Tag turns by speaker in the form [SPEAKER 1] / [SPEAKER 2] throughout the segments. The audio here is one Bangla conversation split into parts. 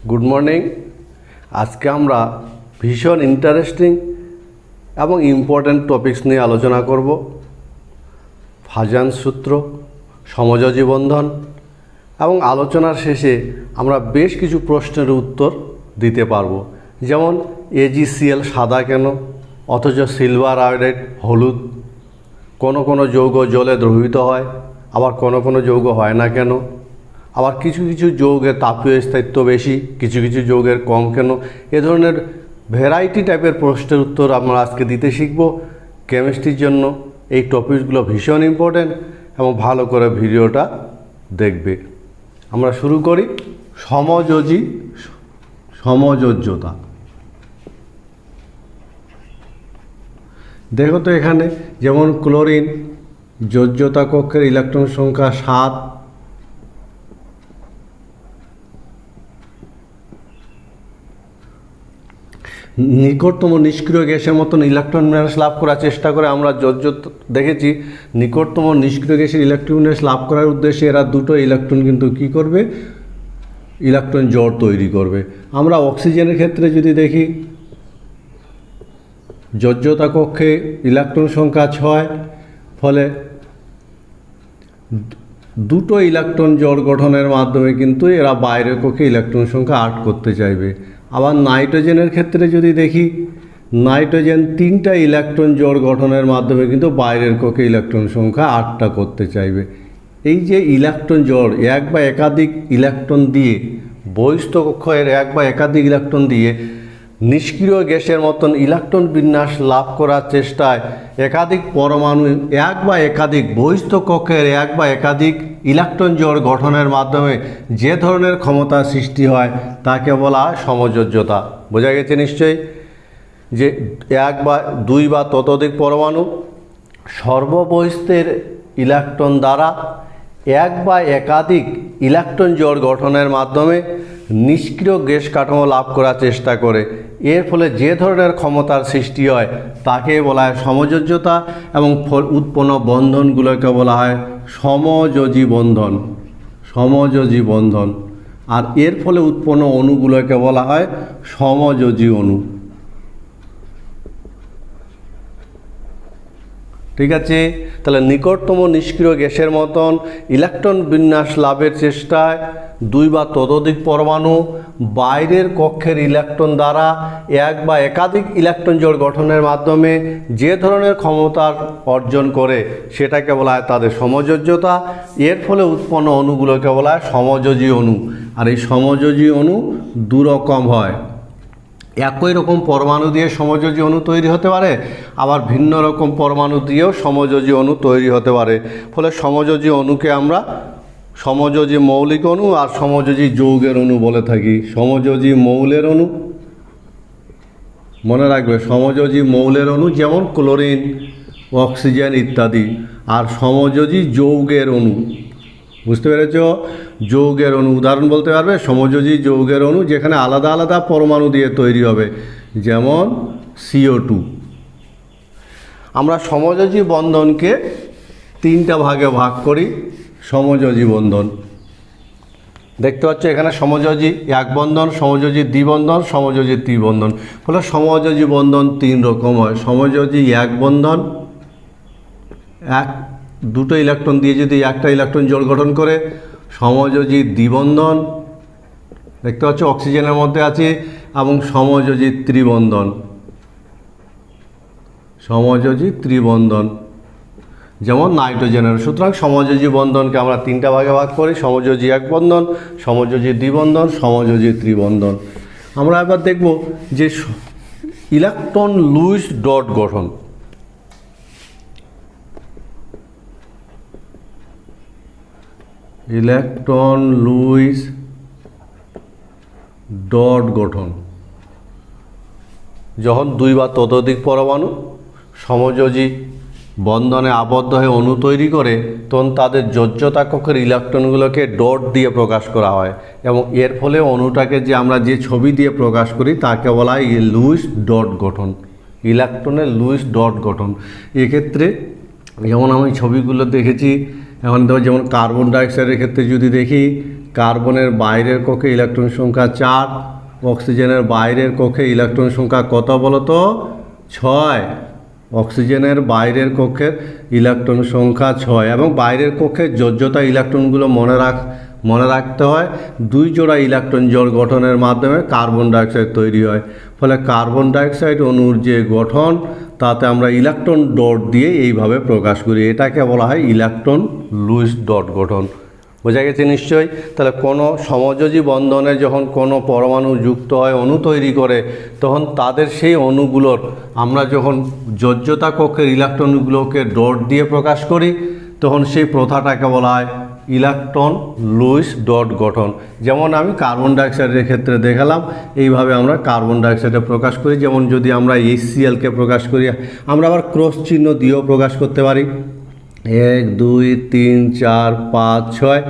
[SPEAKER 1] Good morning. আজকে আমরা ভীষণ ইন্টারেস্টিং এবং ইম্পর্ট্যান্ট টপিকস নিয়ে আলোচনা করব। ফাজান সূত্র, সমযোজী বন্ধন এবং আলোচনার শেষে আমরা বেশ কিছু প্রশ্নের উত্তর দিতে পারবো। যেমন AgCl সাদা কেন অথচ সিলভার আয়োডাইড হলুদ? কোনো কোনো যৌগ জলে দ্রবীভূত হয়, আবার কোনো কোনো যৌগ হয় না কেন? আবার কিছু কিছু যৌগের তাপীয় স্থায়িত্ব বেশি, কিছু কিছু যৌগের কম কেন? এ ধরনের ভ্যারাইটি টাইপের প্রশ্নের উত্তর আমরা আজকে দিতে শিখব। কেমিস্ট্রির জন্য এই টপিকগুলো ভীষণ ইম্পর্ট্যান্ট এবং ভালো করে ভিডিওটা দেখবে। আমরা শুরু করি। সমযোজ্যতা। দেখো তো এখানে যেমন ক্লোরিন যোজ্যতা কক্ষের ইলেকট্রন সংখ্যা 7, নিকটতম নিষ্ক্রিয় গ্যাসের মতন ইলেকট্রন বিন্যাস লাভ করার চেষ্টা করে। আমরা দেখেছি নিকটতম নিষ্ক্রিয় গ্যাসের ইলেকট্রন বিন্যাস লাভ করার উদ্দেশ্যে এরা দুটো ইলেকট্রন কিন্তু কী করবে, ইলেকট্রন জোড় তৈরি করবে। আমরা অক্সিজেনের ক্ষেত্রে যদি দেখি যোজ্যতা কক্ষে ইলেকট্রন সংখ্যা 6, ফলে দুটো ইলেকট্রন জোড় গঠনের মাধ্যমে কিন্তু এরা বাইরের কক্ষে ইলেকট্রন সংখ্যা 8 করতে চাইবে। আবার নাইট্রোজেনের ক্ষেত্রে যদি দেখি নাইট্রোজেন 3টা ইলেকট্রন জোড় গঠনের মাধ্যমে কিন্তু বাইরের কক্ষে ইলেকট্রন সংখ্যা 8টা করতে চাইবে। এই যে ইলেকট্রন জোড় এক বা একাধিক ইলেকট্রন দিয়ে, বহিস্থ কক্ষের এক বা একাধিক ইলেকট্রন দিয়ে নিষ্ক্রিয় গ্যাসের মতন ইলেকট্রন বিন্যাস লাভ করার চেষ্টায় একাধিক পরমাণু এক বা একাধিক বহিস্থ কক্ষের এক বা একাধিক ইলেকট্রন জোড় গঠনের মাধ্যমে যে ধরনের ক্ষমতা সৃষ্টি হয় তাকে বলা হয় সমযোজ্যতা। বোঝা গেছে নিশ্চয়ই যে এক বা দুই বা ততোধিক পরমাণু সর্ববহিস্থের ইলেকট্রন দ্বারা এক বা একাধিক ইলেকট্রন জোড় গঠনের মাধ্যমে নিষ্ক্রিয় গ্যাস কাঠামো লাভ করার চেষ্টা করে। এর ফলে যে ধরনের ক্ষমতার সৃষ্টি হয় তাকে বলা হয় সমযোজ্যতা এবং উৎপন্ন বন্ধনগুলোকে বলা হয় সমযোজী বন্ধন। সমযোজী বন্ধন। আর এর ফলে উৎপন্ন অণুগুলোকে বলা হয় সমযোজী অণু। ঠিক আছে, তাহলে নিকটতম নিষ্ক্রিয় গ্যাসের মতন ইলেকট্রন বিন্যাস লাভের চেষ্টায় দুই বা ততোধিক পরমাণু বাইরের কক্ষের ইলেকট্রন দ্বারা এক বা একাধিক ইলেকট্রন জোড় গঠনের মাধ্যমে যে ধরনের ক্ষমতার অর্জন করে সেটাকে বলা হয় তাদের সমযোজ্যতা। এর ফলে উৎপন্ন অণুগুলোকে বলা হয় সমযোজী অণু। আর এই সমযোজী অণু দুরকম হয়। একই রকম পরমাণু দিয়ে সমযোজী অণু তৈরি হতে পারে, আবার ভিন্ন রকম পরমাণু দিয়েও সমযোজী অণু তৈরি হতে পারে। ফলে সমযোজী অণুকে আমরা সমযোজী মৌলিক অণু আর সমযোজী যৌগের অণু বলে থাকি। সমযোজী মৌলের অণু মনে রাখবে, সমযোজী মৌলের অণু যেমন ক্লোরিন, অক্সিজেন ইত্যাদি। আর সমযোজী যৌগের অণু, বুঝতে পেরেছ? যৌগের অণু উদাহরণ বলতে পারবে সমযোজী যৌগের অণু যেখানে আলাদা আলাদা পরমাণু দিয়ে তৈরি হবে, যেমন CO2। আমরা সমযোজী বন্ধনকে 3টা ভাগে ভাগ করি। সমযোজী বন্ধন দেখতে পাচ্ছ এখানে সমযোজী এক বন্ধন, সমযোজী দ্বিবন্ধন, সমযোজী ত্রিবন্ধন। ফলে সমযোজী বন্ধন 3 রকম হয়। সমযোজী এক বন্ধন, দুটো ইলেকট্রন দিয়ে যদি একটা ইলেকট্রন জোড় গঠন করে। সমযোজী দ্বিবন্ধন দেখতে পাচ্ছ অক্সিজেনের মধ্যে আছে, এবং সমযোজী ত্রিবন্ধন। সমযোজী ত্রিবন্ধন যেমন নাইট্রোজেনের। সুতরাং সমযোজী বন্ধনকে আমরা 3টা ভাগে ভাগ করি: সমযোজী এক বন্ধন, সমযোজী দ্বিবন্ধন, সমযোজী ত্রিবন্ধন। আমরা এবার দেখব যে ইলেকট্রন লুইস ডট গঠন। ইলেকট্রন লুইস ডট গঠন যখন দুই বা ততোধিক পরমাণু সমযোজী বন্ধনে আবদ্ধ হয়ে অণু তৈরি করে তখন তাদের যোজ্যতা কক্ষের ইলেকট্রনগুলোকে ডট দিয়ে প্রকাশ করা হয়, এবং এর ফলে অণুটাকে যে আমরা যে ছবি দিয়ে প্রকাশ করি তাকে বলা হয় লুইস ডট গঠন। ইলেকট্রনের লুইস ডট গঠন। এক্ষেত্রে যেমন আমি ছবিগুলো দেখেছি, এখন দেখো যেমন কার্বন ডাইঅক্সাইডের ক্ষেত্রে যদি দেখি কার্বনের বাইরের কক্ষে ইলেকট্রন সংখ্যা 4, অক্সিজেনের বাইরের কক্ষে ইলেকট্রন সংখ্যা কত বলো তো? 6। অক্সিজেনের বাইরের কক্ষের ইলেকট্রন সংখ্যা 6 এবং বাইরের কক্ষের যোজ্যতা ইলেকট্রনগুলো মনে রাখতে হয়। 2 জোড়া ইলেকট্রন জোড় গঠনের মাধ্যমে কার্বন ডাইঅক্সাইড তৈরি হয়। ফলে কার্বন ডাইঅক্সাইড অণুর যে গঠন তাতে আমরা ইলেকট্রন ডট দিয়ে এইভাবে প্রকাশ করি। এটাকে বলা হয় ইলেকট্রন লুইস ডট গঠন। বোঝা গেছে নিশ্চয়ই? তাহলে কোনো সমযোজী বন্ধনে যখন কোনো পরমাণু যুক্ত হয়, অণু তৈরি করে, তখন তাদের সেই অণুগুলোর আমরা যখন যোজ্যতা কক্ষের ইলেকট্রনগুলোকে ডট দিয়ে প্রকাশ করি, তখন সেই প্রথাটাকে বলা হয় ইলেকট্রন লুইস ডট গঠন। যেমন আমি কার্বন ডাইঅক্সাইডের ক্ষেত্রে দেখালাম, এইভাবে আমরা কার্বন ডাইঅক্সাইডে প্রকাশ করি। যেমন যদি আমরা HClকে প্রকাশ করি, আমরা আবার ক্রস চিহ্ন দিয়েও প্রকাশ করতে পারি, 1 2 3 4 5 6।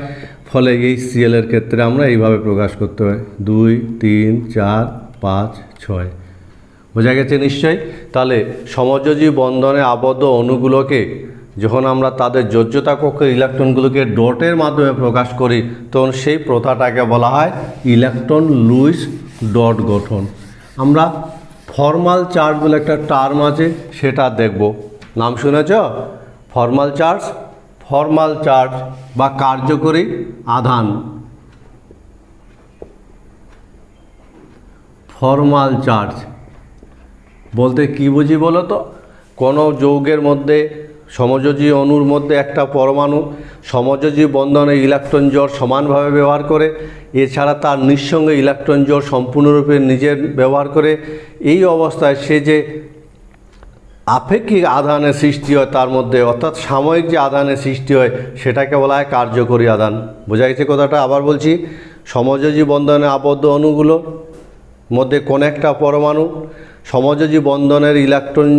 [SPEAKER 1] ফলে HClএর ক্ষেত্রে আমরা এইভাবে প্রকাশ করতে হয় 2 3 4 5 6। বোঝা গেছে নিশ্চয়ই? তাহলে সমযোজী বন্ধনে আবদ্ধ অণুগুলোকে যখন আমরা তাদের যোজ্যতা কক্ষের ইলেকট্রনগুলোকে ডটের মাধ্যমে প্রকাশ করি, তখন সেই প্রথাটাকে বলা হয় ইলেকট্রন লুইস ডট গঠন। আমরা ফর্মাল চার্জ বলে একটা টার্ম আছে, সেটা দেখব। নাম শুনেছ? ফর্মাল চার্জ বা কার্যকরী আধান। ফর্মাল চার্জ বলতে কি বুঝি বলো তো? কোনো যৌগের মধ্যে, সমযোজী অণুর মধ্যে একটা পরমাণু সমযোজী বন্ধনে ইলেকট্রন জোড় সমানভাবে ব্যবহার করে, এছাড়া তার নিঃসঙ্গে ইলেকট্রন জোড় সম্পূর্ণরূপে নিজের ব্যবহার করে। এই অবস্থায় সে যে আপেক্ষিক আধানের সৃষ্টি হয় তার মধ্যে, অর্থাৎ সাময়িক যে আধানের সৃষ্টি হয়, সেটাকে বলা হয় কার্যকরী আধান। বোঝা গেছে কথাটা? আবার বলছি, সমযোজী বন্ধনে আবদ্ধ অণুগুলোর মধ্যে কোন একটা পরমাণু সমযোজী বন্ধনের ইলেকট্রন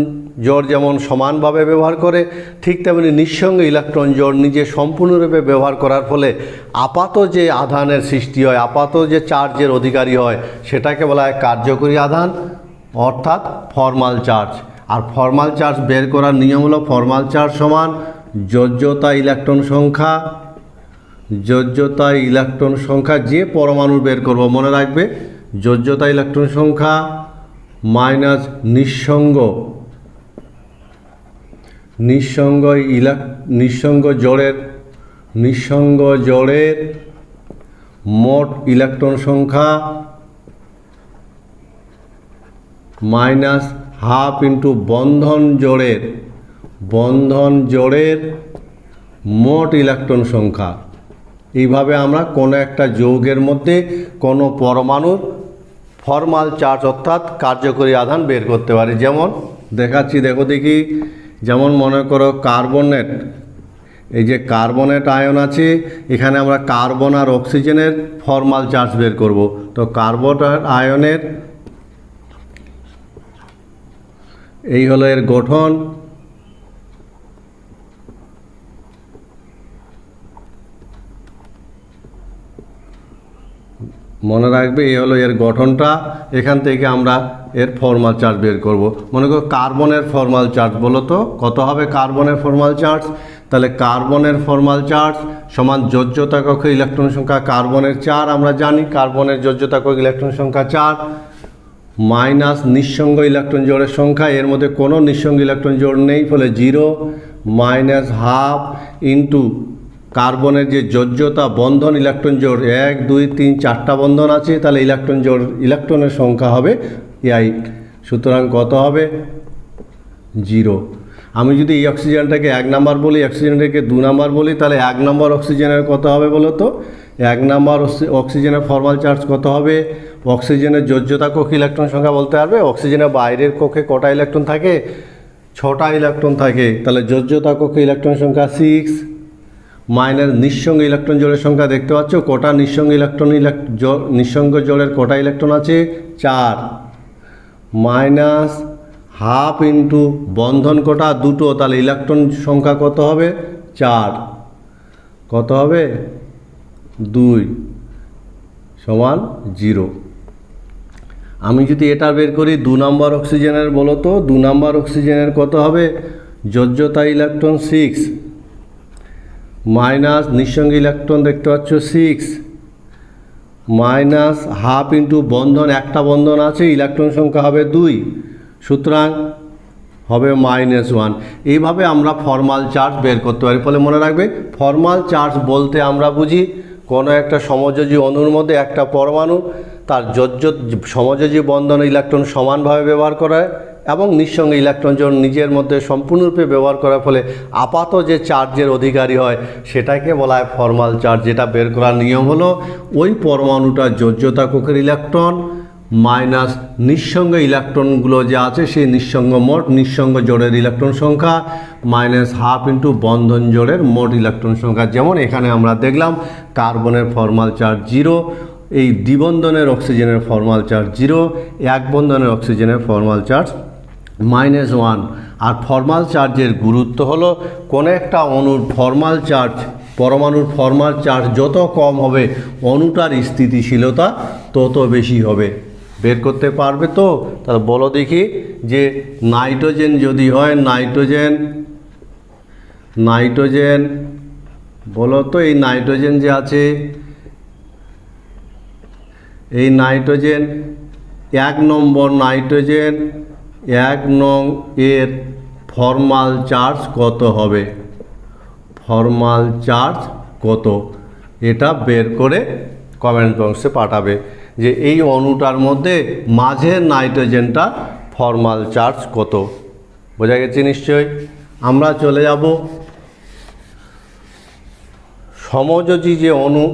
[SPEAKER 1] জোড় যেমন সমানভাবে ব্যবহার করে, ঠিক তেমনি নিঃসঙ্গে ইলেকট্রন জোড় নিজে সম্পূর্ণরূপে ব্যবহার করার ফলে আপাত যে আধানের সৃষ্টি হয়, আপাত যে চার্জের অধিকারী হয়, সেটাকে বলা হয় কার্যকরী আধান, অর্থাৎ ফর্মাল চার্জ। আর ফর্মাল চার্জ বের করার নিয়ম হলো ফর্মাল চার্জ সমান যোজ্যতা ইলেকট্রন সংখ্যা যে পরমাণু বের করব, মনে রাখবে যোজ্যতা ইলেকট্রন সংখ্যা মাইনাস নিঃসঙ্গ জোড়ের মোট ইলেকট্রন সংখ্যা মাইনাস হাফ ইন্টু বন্ধন জোড়ের মোট ইলেকট্রন সংখ্যা। এইভাবে আমরা কোনো একটা যৌগের মধ্যে কোনো পরমাণুর ফর্মাল চার্জ অর্থাৎ কার্যকরী আধান বের করতে পারি। যেমন দেখাচ্ছি, দেখো দেখি। যেমন মনে করো কার্বনেট, এই যে কার্বনেট আয়ন আছে, এখানে আমরা কার্বন আর অক্সিজেনের ফর্মাল চার্জ বের করব। তো কার্বনেট আয়নের এই হলো এর গঠন। মনে রাখবে এই হলো এর গঠনটা। এখান থেকে আমরা এর ফর্মাল চার্জ বের করব। মনে করো কার্বনের ফর্মাল চার্জ বলো তো কত হবে? কার্বনের ফর্মাল চার্জ, তাহলে কার্বনের ফর্মাল চার্জ সমান যোজ্যতা কক্ষে ইলেকট্রন সংখ্যা কার্বনের 4, আমরা জানি কার্বনের যোজ্যতা কক্ষে ইলেকট্রন সংখ্যা 4, মাইনাস নিঃসঙ্গ ইলেকট্রন জোড়ের সংখ্যা, এর মধ্যে কোনো নিঃসঙ্গ ইলেকট্রন জোড় নেই, ফলে 0, মাইনাস হাফ ইন্টু কার্বনের যে যোজ্যতা বন্ধন ইলেকট্রন জোড় 1 2 3 4টা বন্ধন আছে, তাহলে ইলেকট্রনের সংখ্যা হবে 8। সুতরাং কত হবে? 0। আমি যদি এই অক্সিজেনটাকে 1 নাম্বার বলি, অক্সিজেনটাকে 2 নাম্বার বলি, তাহলে 1 নম্বর অক্সিজেনের কত হবে বলো তো? 1 নম্বর অক্সিজেনের ফর্মাল চার্জ কত হবে? অক্সিজেনের যোজ্যতা কক্ষে ইলেকট্রন সংখ্যা বলতে পারবে? অক্সিজেনের বাইরের কক্ষে কটা ইলেকট্রন থাকে? 6টা ইলেকট্রন থাকে। তাহলে যোজ্যতা কক্ষে ইলেকট্রন সংখ্যা 6, মাইনাস নিঃসঙ্গ ইলেকট্রন জোড়ের সংখ্যা দেখতে পাচ্ছ, কটা নিঃসঙ্গ জোড়ের কটা ইলেকট্রন আছে? 4, মাইনাস হাফ ইন্টু বন্ধন কটা? 2টো, তাহলে ইলেকট্রন সংখ্যা কত হবে? 4। কত হবে? 2 সমান 0। আমি যদি এটা বের করি 2 নম্বর অক্সিজেনের বলো তো, 2 নম্বর অক্সিজেনের কত হবে? যোজ্যতা ইলেকট্রন 6, মাইনাস নিঃসঙ্গ ইলেকট্রন দেখতে পাচ্ছ 6, মাইনাস হাফ ইন্টু বন্ধন, একটা বন্ধন আছে, ইলেকট্রন সংখ্যা হবে 2, সুতরাং হবে -1। এইভাবে আমরা ফর্মাল চার্জ বের করতে পারি। ফলে মনে রাখবে, ফর্মাল চার্জ বলতে আমরা বুঝি কোনো একটা সমযোজী অণুর মধ্যে একটা পরমাণু তার সমযোজী বন্ধনে ইলেকট্রন সমানভাবে ব্যবহার করা হয় এবং নিঃসঙ্গে ইলেকট্রন যখন নিজের মধ্যে সম্পূর্ণরূপে ব্যবহার করার ফলে আপাত যে চার্জের অধিকারী হয় সেটাকে বলা হয় ফর্মাল চার্জ। যেটা বের করার নিয়ম হলো ওই পরমাণুটার যোজ্যতা কক্ষের ইলেকট্রন মাইনাস নিঃসঙ্গ ইলেকট্রনগুলো যে আছে সেই মোট নিঃসঙ্গ জোড়ের ইলেকট্রন সংখ্যা মাইনাস হাফ ইন্টু বন্ধন জোড়ের মোট ইলেকট্রন সংখ্যা। যেমন এখানে আমরা দেখলাম কার্বনের ফর্মাল চার্জ 0, এই দ্বিবন্ধনের অক্সিজেনের ফর্মাল চার্জ 0, এক বন্ধনের অক্সিজেনের ফর্মাল চার্জ -1। আর ফর্মাল চার্জের গুরুত্ব হলো কোনো একটা অণুর ফর্মাল চার্জ, পরমাণুর ফর্মাল চার্জ যত কম হবে অণুটার স্থিতিশীলতা তত বেশি হবে। বের করতে পারবে তো? তাহলে বলো দেখি যে নাইট্রোজেন যদি হয়, নাইট্রোজেন বলো তো, এই নাইট্রোজেন যে আছে, এই নাইট্রোজেন 1 নম্বর নাইট্রোজেন 1 নং এর ফর্মাল চার্জ কত হবে? ফর্মাল চার্জ কত? এটা বের করে কমেন্ট বক্সে পাঠাবে যে এই অণুটার মধ্যে মাঝের নাইট্রোজেনটা ফর্মাল চার্জ কত। বোঝা গেছে নিশ্চয়ই। আমরা চলে যাব সমযোজী যে অণু,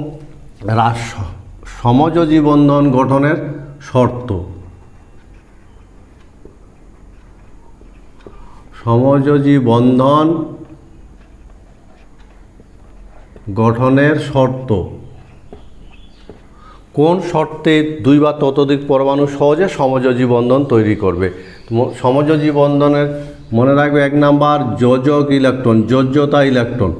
[SPEAKER 1] সমযোজী বন্ধন গঠনের শর্ত। সমযোজী বন্ধন গঠনের শর্ত। কোন শর্তে 2 বা ততোধিক পরমাণু সহজে সমযোজী বন্ধন তৈরি করবে? সমযোজী বন্ধনের মনে রাখবে 1 নাম্বার যোজক ইলেকট্রন, যোজ্যতা ইলেকট্রন।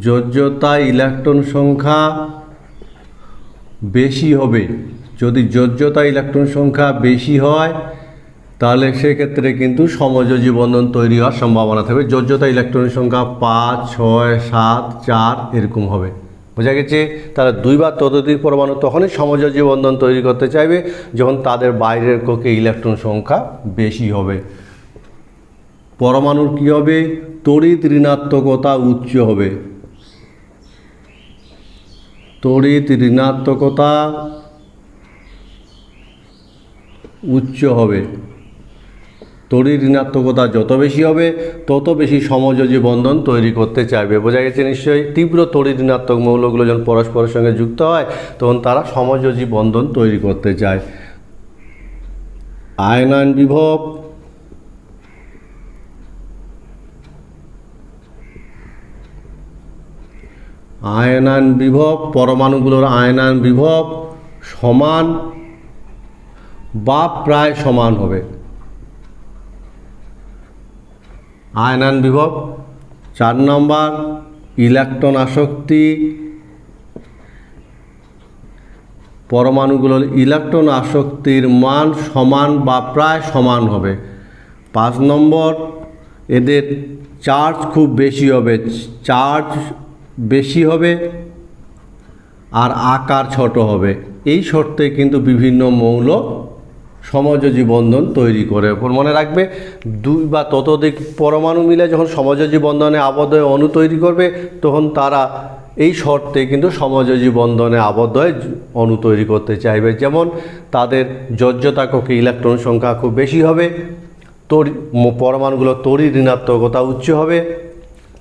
[SPEAKER 1] যোজ্যতা ইলেকট্রন সংখ্যা বেশি হবে। যদি যোজ্যতা ইলেকট্রন সংখ্যা বেশি হয় তাহলে সেক্ষেত্রে কিন্তু সমযোজী বন্ধন তৈরি হওয়ার সম্ভাবনা থাকবে। যোজ্যতা ইলেকট্রনের সংখ্যা 5, 6, 7, 4 এরকম হবে। বোঝা গেছে? তাহলে 2 বা ততোধিক পরমাণু তখনই সমযোজী বন্ধন তৈরি করতে চাইবে যখন তাদের বাইরের কক্ষে ইলেকট্রন সংখ্যা বেশি হবে। পরমাণুর কী হবে? তড়িৎ ঋণাত্মকতা উচ্চ হবে। তড়িৎ ঋণাত্মকতা উচ্চ হবে। তড়িৎ ঋণাত্মকতা যত বেশি হবে তত বেশি সমযোজী বন্ধন তৈরি করতে চাইবে। বোঝা গেছে নিশ্চয়ই? তীব্র তড়িৎ ঋণাত্মক মৌলগুলো যখন পরস্পরের সঙ্গে যুক্ত হয় তখন তারা সমযোজী বন্ধন তৈরি করতে চায়। আয়নায়ন বিভব, আয়নায়ন বিভব, পরমাণুগুলোর আয়নায়ন বিভব সমান বা প্রায় সমান হবে। আয়নায়ন বিভব। 4 নম্বর ইলেকট্রন আসক্তি, পরমাণুগুলোর ইলেকট্রন আসক্তির মান সমান বা প্রায় সমান হবে। 5 নম্বর এদের চার্জ খুব বেশি হবে। চার্জ বেশি হবে আর আকার ছোট হবে। এই শর্তে কিন্তু বিভিন্ন মৌল সমযোজী বন্ধন তৈরি করে। মনে রাখবে 2 বা ততোধিক পরমাণু মিলে যখন সমযোজী বন্ধনে আবদ্ধ হয়ে অণু তৈরি করবে তখন তারা এই শর্তে কিন্তু সমযোজী বন্ধনে আবদ্ধ হয়ে অণু তৈরি করতে চাইবে। যেমন তাদের যোজ্যতা কক্ষে ইলেকট্রন সংখ্যা খুব বেশি হবে, পরমাণুগুলো তড়িৎ ঋণাত্মকতা উচ্চ হবে,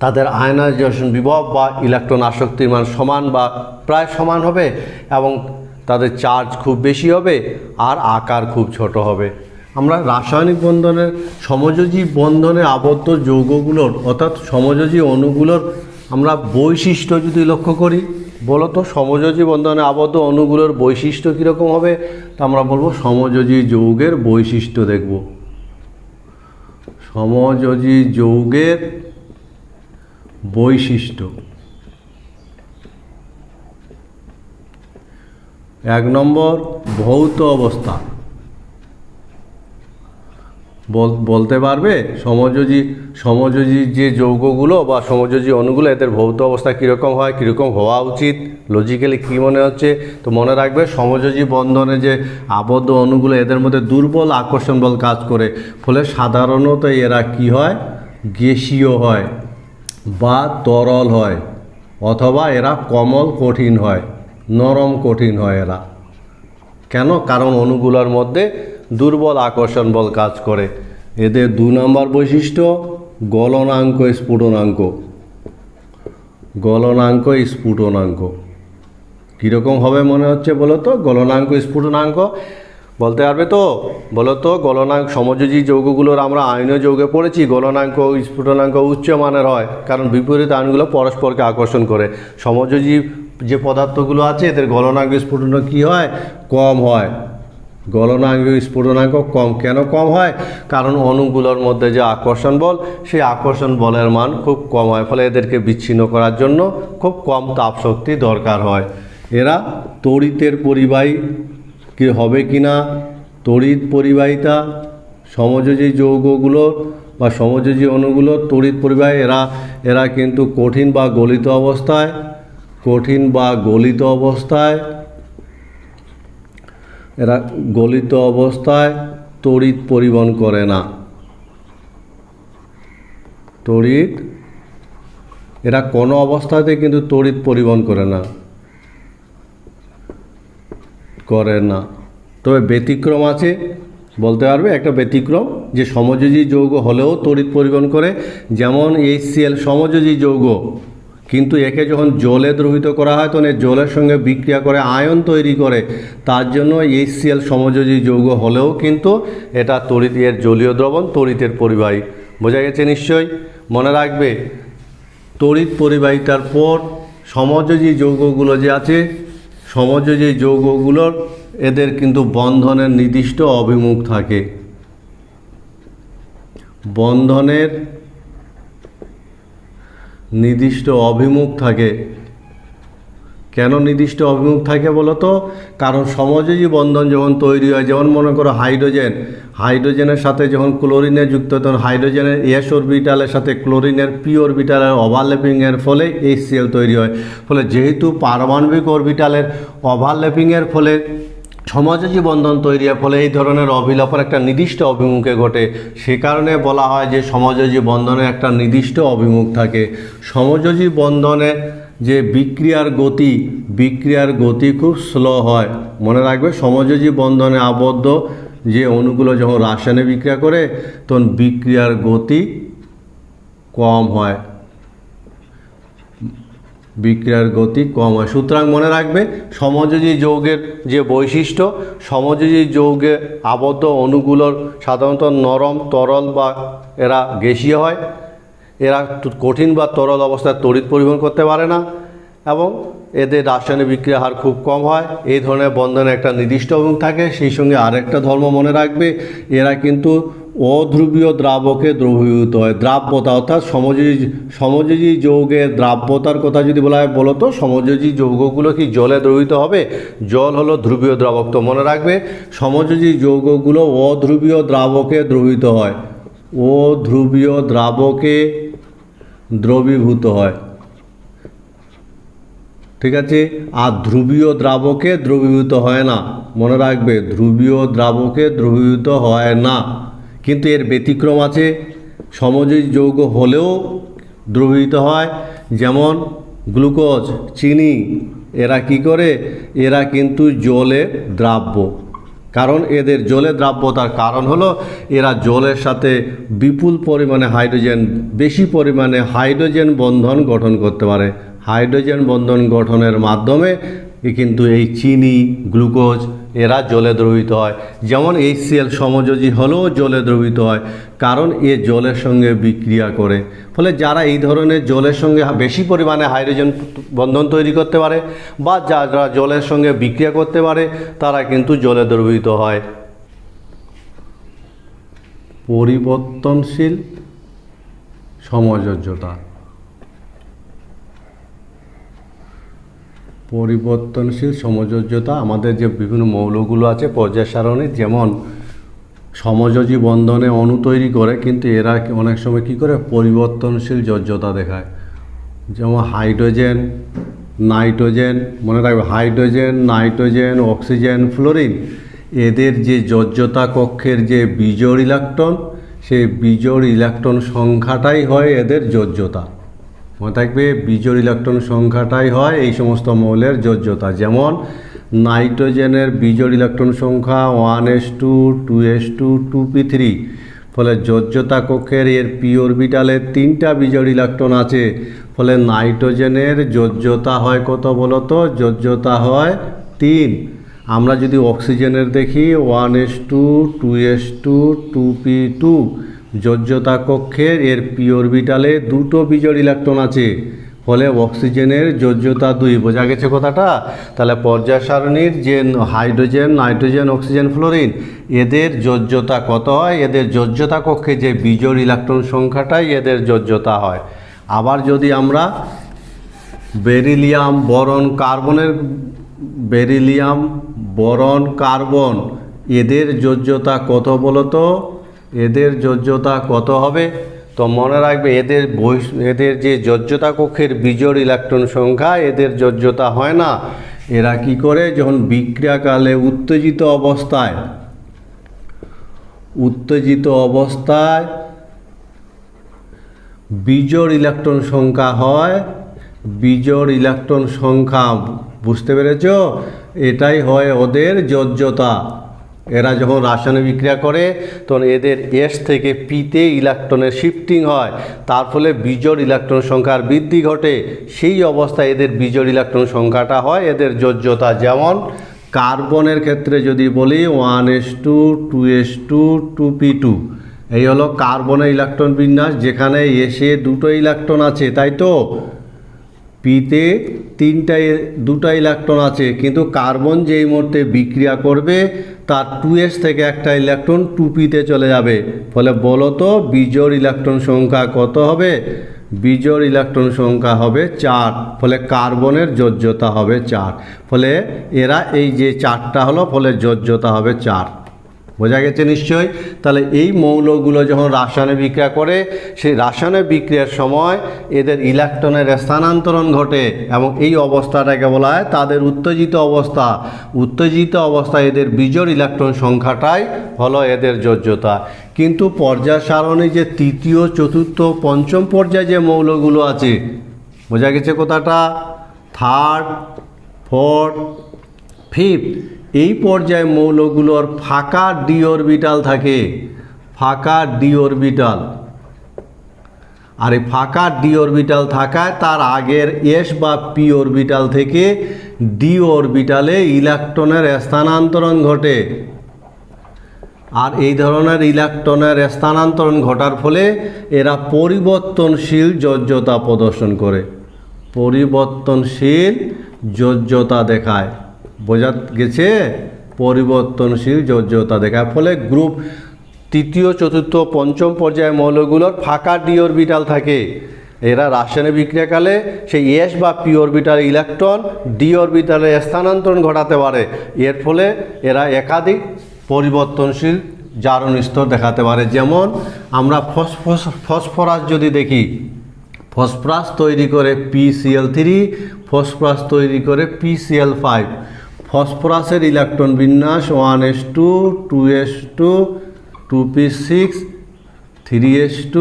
[SPEAKER 1] তাদের আয়নাইজেশন বিভব বা ইলেকট্রন আসক্তির মান সমান বা প্রায় সমান হবে এবং তাদের চার্জ খুব বেশি হবে আর আকার খুব ছোট হবে। আমরা রাসায়নিক বন্ধনের সমযোজী বন্ধনে আবদ্ধ যৌগগুলোর অর্থাৎ সমযোজী অণুগুলোর আমরা বৈশিষ্ট্য যদি লক্ষ্য করি, বলো তো সমযোজী বন্ধনে আবদ্ধ অণুগুলোর বৈশিষ্ট্য কীরকম হবে? তা আমরা বলবো সমযোজী যৌগের বৈশিষ্ট্য দেখব। সমযোজী যৌগের বৈশিষ্ট্য। 1 নম্বর ভৌত অবস্থা। বলতে পারবে সমযোজী যে যৌগগুলো বা সমযোজী অণুগুলো এদের ভৌত অবস্থা কীরকম হয়, কীরকম হওয়া উচিত, লজিক্যালি কী মনে হচ্ছে? তো মনে রাখবে সমযোজী বন্ধনে যে আবদ্ধ অণুগুলো এদের মধ্যে দুর্বল আকর্ষণ বল কাজ করে, ফলে সাধারণত এরা কি হয়, গ্যাসীয় হয় বা তরল হয়, অথবা এরা কোমল কঠিন হয়, নরম কঠিন হয় এরা। কেন? কারণ অণুগুলোর মধ্যে দুর্বল আকর্ষণ বল কাজ করে। এদের 2 নম্বর বৈশিষ্ট্য গলনাঙ্ক স্ফুটনাঙ্ক। গলনাঙ্ক স্ফুটনাঙ্ক কীরকম হবে মনে হচ্ছে বলো তো? গলনাঙ্ক স্ফুটনাঙ্ক বলতে পারবে তো? বলো তো, গলনাঙ্ক সমযোজী যৌগগুলোর আমরা আয়নীয় যৌগে পড়েছি, গলনাঙ্ক স্ফুটনাঙ্ক উচ্চ মানের হয়, কারণ বিপরীত আয়নগুলো পরস্পরকে আকর্ষণ করে। সমযোজী যে পদার্থগুলো আছে এদের গলনাঙ্ক স্ফুটনাঙ্ক কী হয়? কম হয়। গলনাঙ্ক স্ফুটনাঙ্ক কম। কেন কম হয়? কারণ অণুগুলোর মধ্যে যে আকর্ষণ বল, সেই আকর্ষণ বলের মান খুব কম হয়, ফলে এদেরকে বিচ্ছিন্ন করার জন্য খুব কম তাপশক্তি দরকার হয়। এরা তড়িতের পরিবাহী কি হবে কি না? তড়িৎ পরিবাহিতা সমযোজী যৌগগুলোর বা সমযোজী অণুগুলোর তড়িৎ পরিবাহী। এরা কিন্তু কঠিন বা গলিত অবস্থায় এরা গলিত অবস্থায় তড়িৎ পরিবহন করে না। এরা কোনো অবস্থাতে কিন্তু তড়িৎ পরিবহন করে না। তবে ব্যতিক্রম আছে, বলতে পারবে একটা ব্যতিক্রম, যে সমযোজী যৌগ হলেও তড়িৎ পরিবহন করে। যেমন HCl সমযোজী যৌগ, কিন্তু একে যখন জলে দ্রবীভূত করা হয় তখন এই জলের সঙ্গে বিক্রিয়া করে আয়ন তৈরি করে। তার জন্য HCl সমযোজী যৌগ হলেও কিন্তু এটা এর জলীয় দ্রবণ তড়িতের পরিবাহী। বোঝা গেছে নিশ্চয়ই? মনে রাখবে তড়িৎ পরিবাহিতার পর সমযোজী যৌগগুলো যে আছে, সমযোজী যৌগগুলোর এদের কিন্তু বন্ধনের নির্দিষ্ট অভিমুখ থাকে। বন্ধনের নির্দিষ্ট অভিমুখ থাকে। কেন নির্দিষ্ট অভিমুখ থাকে বলো তো? কারণ সমযোজী বন্ধন যখন তৈরি হয়, যেমন মনে করো হাইড্রোজেনের সাথে যখন ক্লোরিনে যুক্ত, তখন হাইড্রোজেনের S অরবিটালের সাথে ক্লোরিনের P অরবিটালের ওভারল্যাপিংয়ের ফলে HCl তৈরি হয়। ফলে যেহেতু পারমাণবিক অরবিটালের ওভারল্যাপিংয়ের ফলে সমযোজী বন্ধন তৈরি হয়, ফলে এই ধরনের অভিলাপন একটা নির্দিষ্ট অভিমুখে ঘটে। সে কারণে বলা হয় যে সমযোজী বন্ধনের একটা নির্দিষ্ট অভিমুখ থাকে। সমযোজী বন্ধনে যে বিক্রিয়ার গতি খুব স্লো হয়। মনে রাখবে সমযোজী বন্ধনে আবদ্ধ যে অণুগুলো যখন রাসায়নিক বিক্রিয়া করে তখন বিক্রিয়ার গতি কম হয়। সুতরাং মনে রাখবে সমযোজী যৌগের যে বৈশিষ্ট্য, সমযোজী যৌগে আবদ্ধ অণুগুলোর সাধারণত নরম, তরল বা এরা গ্যাসীয় হয়। এরা কঠিন বা তরল অবস্থায় তড়িৎ পরিবহন করতে পারে না এবং এদের রাসায়নিক বিক্রিয়া হার খুব কম হয়। এই ধরনের বন্ধনে একটা নির্দিষ্ট অভিমুখ থাকে। সেই সঙ্গে আরেকটা ধর্ম মনে রাখবে, এরা কিন্তু অধ্রুবীয় দ্রাবকে দ্রবীভূত হয়। দ্রাব্যতা অর্থাৎ সমযোজী যৌগের দ্রাব্যতার কথা যদি বলা হয়, বলো তো সমযোজী যৌগগুলো কি জলে দ্রবীভূত হবে? জল হলো ধ্রুবীয় দ্রাবক। তো মনে রাখবে সমযোজী যৌগগুলো অধ্রুবীয় দ্রাবকে দ্রবীভূত হয়। অধ্রুবীয় দ্রাবকে দ্রবীভূত হয়, ঠিক আছে? আর ধ্রুবীয় দ্রাবকে দ্রবীভূত হয় না। মনে রাখবে ধ্রুবীয় দ্রাবকে দ্রবীভূত হয় না। কিন্তু এর ব্যতিক্রম আছে, সমযোজী যৌগ হলেও দ্রবীভূত হয়। যেমন গ্লুকোজ, চিনি, এরা কি করে? এরা কিন্তু জলে দ্রাব্য। কারণ এদের জলে দ্রাব্যতার কারণ হলো এরা জলের সাথে বিপুল পরিমাণে বেশি পরিমাণে হাইড্রোজেন বন্ধন গঠন করতে পারে। হাইড্রোজেন বন্ধন গঠনের মাধ্যমে কিন্তু এই চিনি, গ্লুকোজ এরা জলে দ্রবীভূত হয়। যেমন HCl সমযোজী হলেও জলে দ্রবীভূত হয়, কারণ এ জলের সঙ্গে বিক্রিয়া করে। ফলে যারা এই ধরনের জলের সঙ্গে বেশি পরিমাণে হাইড্রোজেন বন্ধন তৈরি করতে পারে বা যারা জলের সঙ্গে বিক্রিয়া করতে পারে, তারা কিন্তু জলে দ্রবীভূত হয়। পরিবর্তনশীল সমযোজ্যতা। পরিবর্তনশীল সমযোজ্যতা আমাদের যে বিভিন্ন মৌলগুলো আছে পর্যায় সারণী, যেমন সমযোজী বন্ধনে অণু তৈরি করে, কিন্তু এরা অনেক সময় কী করে পরিবর্তনশীল যোজ্যতা দেখায়। যেমন হাইড্রোজেন, নাইট্রোজেন, মনে রাখবে হাইড্রোজেন, নাইট্রোজেন, অক্সিজেন, ফ্লোরিন, এদের যে যোজ্যতা কক্ষের যে বিজোড় ইলেকট্রন, সেই বিজোড় ইলেকট্রন সংখ্যাটাই হয় এদের যোজ্যতা। মনে থাকবে বিজোড় ইলেকট্রন সংখ্যাটাই হয় এই সমস্ত মৌলের যোজ্যতা। যেমন নাইট্রোজেনের বিজোড় ইলেকট্রন সংখ্যা 1s2, 2s2, 2p3, ফলে যোজ্যতা কক্ষের এর পি অরবিটালে 3টা বিজোড় ইলেকট্রন আছে, ফলে নাইট্রোজেনের যোজ্যতা হয় কত বলো তো? যোজ্যতা হয় 3। আমরা যদি অক্সিজেনের দেখি 1s2, 2s2, 2p2, যোজ্যতা কক্ষের এর পি অরবিটালে 2টো বিজোড় ইলেকট্রন আছে, ফলে অক্সিজেনের যোজ্যতা 2। বোঝা গেছে কথাটা? তাহলে পর্যায় সারণীর যে হাইড্রোজেন, নাইট্রোজেন, অক্সিজেন, ফ্লোরিন, এদের যোজ্যতা কত হয়? এদের যোজ্যতা কক্ষে যে বিজোড় ইলেকট্রন সংখ্যাটাই এদের যোজ্যতা হয়। আবার যদি আমরা বেরিলিয়াম, বোরন, কার্বনের, বেরিলিয়াম, বোরন, কার্বন, এদের যোজ্যতা কত বলো তো? এদের যোজ্যতা কত হবে? তো মনে রাখবে এদের যে যোজ্যতা কক্ষের বিজোড় ইলেকট্রন সংখ্যা, এদের যোজ্যতা হয় না। এরা কি করে? যখন বিক্রিয়াকালে উত্তেজিত অবস্থায় বিজোড় ইলেকট্রন সংখ্যা হয়, বিজোড় ইলেকট্রন সংখ্যা, বুঝতে পেরেছ? এটাই হয় ওদের যোজ্যতা। এরা যখন রাসায়নিক বিক্রিয়া করে তখন এদের এস থেকে পিতে ইলেকট্রনের শিফটিং হয়, তার ফলে বিজোড় ইলেকট্রন সংখ্যার বৃদ্ধি ঘটে। সেই অবস্থায় এদের বিজোড় ইলেকট্রন সংখ্যাটা হয় এদের যোজ্যতা। যেমন কার্বনের ক্ষেত্রে যদি বলি 1s2, 2s2, 2p2, এই হলো কার্বনের ইলেকট্রন বিন্যাস, যেখানে এসে 2টো ইলেকট্রন আছে, তাই তো? পিতে 2টা ইলেকট্রন আছে, কিন্তু কার্বন যেই মুহূর্তে বিক্রিয়া করবে তার 2s থেকে একটা ইলেকট্রন 2pতে চলে যাবে, ফলে বলো তো বিজোড় ইলেকট্রন সংখ্যা কত হবে? বিজোড় ইলেকট্রন সংখ্যা হবে 4, ফলে কার্বনের যোজ্যতা হবে 4। ফলে এরা এই যে 4টা হলো, ফলে যোজ্যতা হবে 4। বোঝা গেছে নিশ্চয়ই? তাহলে এই মৌলগুলো যখন রাসায়নিক বিক্রিয়া করে, সেই রাসায়নিক বিক্রিয়ার সময় এদের ইলেকট্রনের স্থানান্তরণ ঘটে, এবং এই অবস্থাটাকে বলা হয় তাদের উত্তেজিত অবস্থা। উত্তেজিত অবস্থায় এদের বিজোড় ইলেকট্রন সংখ্যাটাই হলো এদের যোজ্যতা। কিন্তু পর্যায় সারণী যে তৃতীয়, চতুর্থ, পঞ্চম পর্যায়ে যে মৌলগুলো আছে, বোঝা গেছে কথাটা? থার্ড, ফোর্থ, ফিফথ, এই পর্যায়ে মৌলগুলোর ফাঁকা ডি অরবিটাল থাকে, ফাঁকা ডি অরবিটাল। আর এই ফাঁকা ডি অরবিটাল থাকায় তার আগের এস বা পি অরবিটাল থেকে ডি অরবিটালে ইলেকট্রনের স্থানান্তরণ ঘটে। আর এই ধরনের ইলেকট্রনের স্থানান্তরণ ঘটার ফলে এরা পরিবর্তনশীল যোজ্যতা প্রদর্শন করে, পরিবর্তনশীল যোজ্যতা দেখায়। বোঝা গেছে? পরিবর্তনশীল যোজ্যতা দেখায়। ফলে গ্রুপ তৃতীয়, চতুর্থ, পঞ্চম পর্যায়ে মৌলগুলোর ফাঁকা ডি অরবিটাল থাকে। এরা রাসায়নিক বিক্রিয়াকালে সেই এস বা পি অরবিটাল ইলেকট্রন ডি অরবিটালে স্থানান্তরণ ঘটাতে পারে। এর ফলে এরা একাধিক পরিবর্তনশীল জারণ স্তর দেখাতে পারে। যেমন আমরা ফসফরাস যদি দেখি, ফসফরাস তৈরি করে PCl3, ফসফরাস তৈরি করে PCl5। ফসফরাসের ইলেকট্রন বিন্যাস 1s2, 2s2, 2p6, 3s2,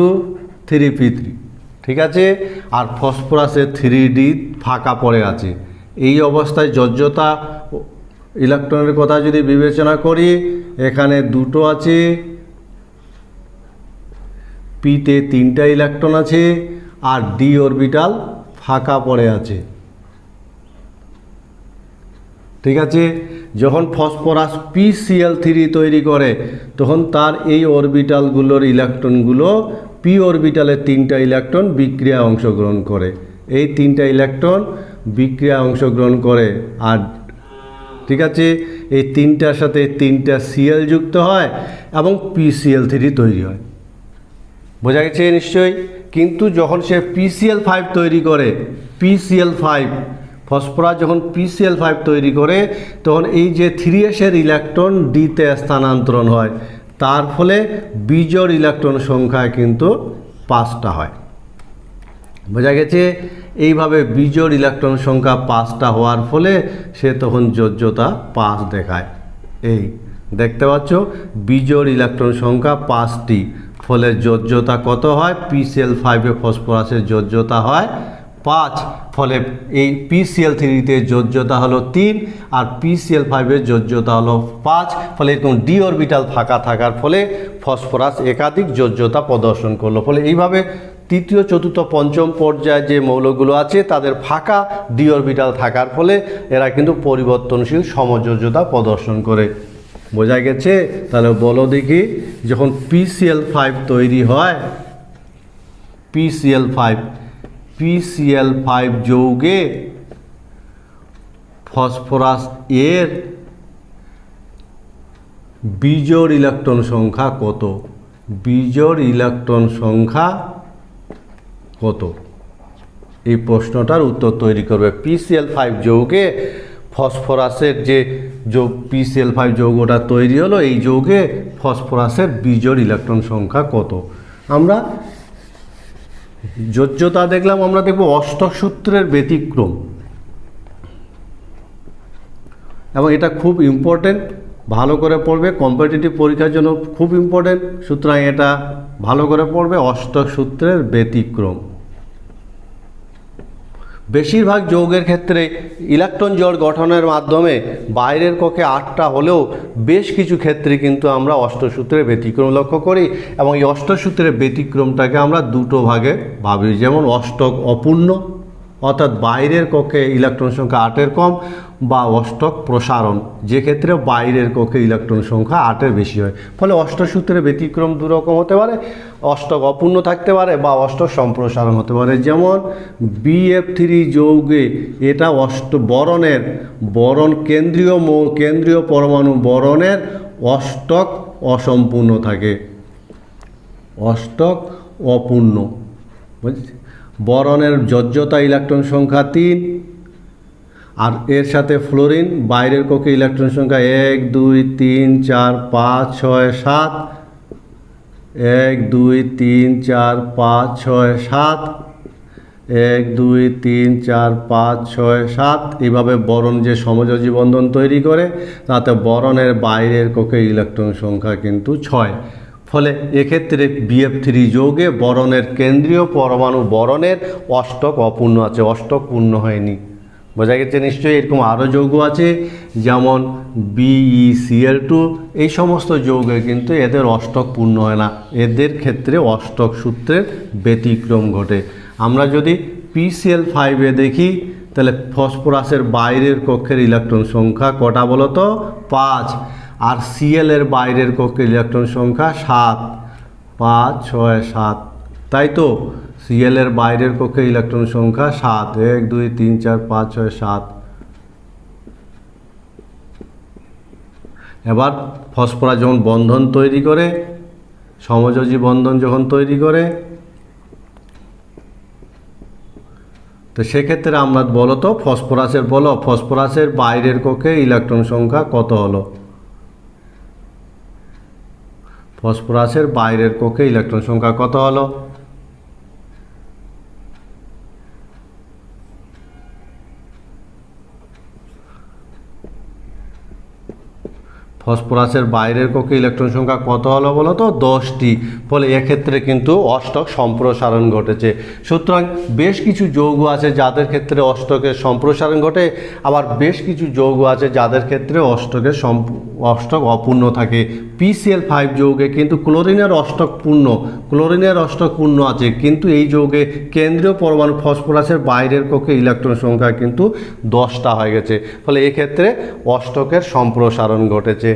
[SPEAKER 1] 3p3, ঠিক আছে? আর ফসফরাসের 3d ফাঁকা পড়ে আছে। এই অবস্থায় যোজ্যতা ইলেকট্রনের কথা যদি বিবেচনা করি, এখানে 2টো আছে, পিতে 3টা ইলেকট্রন আছে, আর ডি অরবিটাল ফাঁকা পড়ে আছে, ঠিক আছে? যখন ফসফরাস PCl3 তৈরি করে, তখন তার এই অরবিটালগুলোর ইলেকট্রনগুলো পি অরবিটালে 3টা ইলেকট্রন বিক্রিয়া অংশগ্রহণ করে। এই 3টা ইলেকট্রন বিক্রিয়া অংশগ্রহণ করে, আর ঠিক আছে, এই 3টার সাথে 3টা Cl যুক্ত হয় এবং PCl3 তৈরি হয়। বোঝা গেছে নিশ্চয়ই? কিন্তু যখন সে PCl5 তৈরি করে, PCl5, ফসফরাস যখন PCl5 তৈরি করে, তখন এই যে 3s এর ইলেকট্রন ডিতে স্থানান্তরণ হয়, তার ফলে বিজোড় ইলেকট্রন সংখ্যা কিন্তু 5টা হয়। বোঝা গেছে? এইভাবে বিজোড় ইলেকট্রন সংখ্যা 5টা হওয়ার ফলে সে তখন যোজ্যতা 5 দেখায়। এই দেখতে পাচ্ছ বিজোড় ইলেকট্রন সংখ্যা 5টি, ফলে যোজ্যতা কত হয়? PCl5 ফসফরাসের যোজ্যতা হয় 5, ফলে এই PCl3 যোজ্যতা হলো 3 আর PCl5 যোজ্যতা হলো 5, ফলে এরকম ডি অরবিটাল ফাঁকা থাকার ফলে ফসফরাস একাধিক যোজ্যতা প্রদর্শন করলো। ফলে এইভাবে তৃতীয়, চতুর্থ, পঞ্চম পর্যায়ে যে মৌলগুলো আছে তাদের ফাঁকা ডি অরবিটাল থাকার ফলে এরা কিন্তু পরিবর্তনশীল সমযোজ্যতা প্রদর্শন করে। বোঝা গেছে? তাহলে বলো দেখি, যখন PCl5 তৈরি হয়, PCl5 যৌগে ফসফরাস এর বিজোড় ইলেকট্রন সংখ্যা কত? বিজোড় ইলেকট্রন সংখ্যা কত? এই প্রশ্নটার উত্তর তৈরি করবে। PCl5 যৌগে ফসফরাসের যে PCl5 যৌগটা তৈরি হলো, এই যৌগে ফসফরাসের বিজোড় ইলেকট্রন সংখ্যা কত? আমরা যোজ্যতা দেখলাম, আমরা দেখব অষ্টক সূত্রের ব্যতিক্রম, এবং এটা খুব ইম্পর্টেন্ট, ভালো করে পড়বে, কম্পিটিটিভ পরীক্ষার জন্য খুব ইম্পর্টেন্ট। সুতরাং এটা ভালো করে পড়বে, অষ্টক সূত্রের ব্যতিক্রম। বেশিরভাগ যৌগের ক্ষেত্রে ইলেকট্রন জোড় গঠনের মাধ্যমে বাইরের কক্ষে 8টা হলেও বেশ কিছু ক্ষেত্রে কিন্তু আমরা অষ্টসূত্রের ব্যতিক্রম লক্ষ্য করি, এবং এই অষ্টসূত্রের ব্যতিক্রমটাকে আমরা দুটো ভাগে ভাবি। যেমন অষ্টক অপূর্ণ, অর্থাৎ বাইরের কক্ষে ইলেকট্রন সংখ্যা 8-এর কম, বা অষ্টক প্রসারণ, যে ক্ষেত্রে বাইরের কক্ষে ইলেকট্রন সংখ্যা 8-এর বেশি হয়। ফলে অষ্টসূত্রের ব্যতিক্রম দুরকম হতে পারে, অষ্টক অপূর্ণ থাকতে পারে বা অষ্টক সম্প্রসারণ হতে পারে। যেমন BF3 যৌগে এটা বরণ কেন্দ্রীয় পরমাণু বরণের অষ্টক অসম্পূর্ণ থাকে, অষ্টক অপূর্ণ। বুঝছি? বরণের যোজ্যতা ইলেকট্রন সংখ্যা 3, আর এর সাথে ফ্লোরিন বাইরের কক্ষে ইলেকট্রন সংখ্যা 1 2 3 4 5 6 7, 1 2 3 4 5 6 7, 1 2 3 4 5 6 7। এইভাবে বরণ যে সমযোজী বন্ধন তৈরি করে, তাতে বরণের বাইরের কক্ষে ইলেকট্রন সংখ্যা কিন্তু 6। ফলে এক্ষেত্রে BF3 যৌগে বরণের কেন্দ্রীয় পরমাণু বরণের অষ্টক অপূর্ণ আছে, অষ্টক পূর্ণ হয়নি। বোঝা গেছে নিশ্চয়ই? এরকম আরও যৌগ আছে, যেমন BeCl2, এই সমস্ত যৌগে কিন্তু এদের অষ্টক পূর্ণ হয় না, এদের ক্ষেত্রে অষ্টক সূত্রের ব্যতিক্রম ঘটে। আমরা যদি PCl5 দেখি, তাহলে ফসফরাসের বাইরের কক্ষের ইলেকট্রন সংখ্যা কটা বলো তো? 5, আর Cl এর বাইরের কক্ষের ইলেকট্রন সংখ্যা 7, 5 6 7, তাই তো? Cl এর বাইরের কক্ষে ইলেকট্রন সংখ্যা 7, 1 2 3 4 5 6 7। এবার ফসফরাস যখন বন্ধন তৈরি করে, সমযোজী বন্ধন যখন তৈরি করে, তো সেক্ষেত্রে আমরা বলো তো ফসফরাসের বাইরের কক্ষে ইলেকট্রন সংখ্যা কত হলো? ফসফরাসের বাইরের কক্ষে ইলেকট্রন সংখ্যা কত হলো? ফসফরাসের বাইরের কক্ষে ইলেকট্রন সংখ্যা কত হলো বলো তো? 10টি। ফলে এক্ষেত্রে কিন্তু অষ্টক সম্প্রসারণ ঘটেছে। সুতরাং বেশ কিছু যৌগ আছে যাদের ক্ষেত্রে অষ্টকের সম্প্রসারণ ঘটে, আবার বেশ কিছু যৌগ আছে যাদের ক্ষেত্রে অষ্টক অপূর্ণ থাকে। PCl5 যৌগে কিন্তু ক্লোরিনের অষ্টক পূর্ণ আছে, কিন্তু এই যৌগে কেন্দ্রীয় পরমাণু ফসফরাসের বাইরের কক্ষে ইলেকট্রন সংখ্যা কিন্তু 10টা হয়ে গেছে। ফলে এক্ষেত্রে অষ্টকের সম্প্রসারণ ঘটেছে।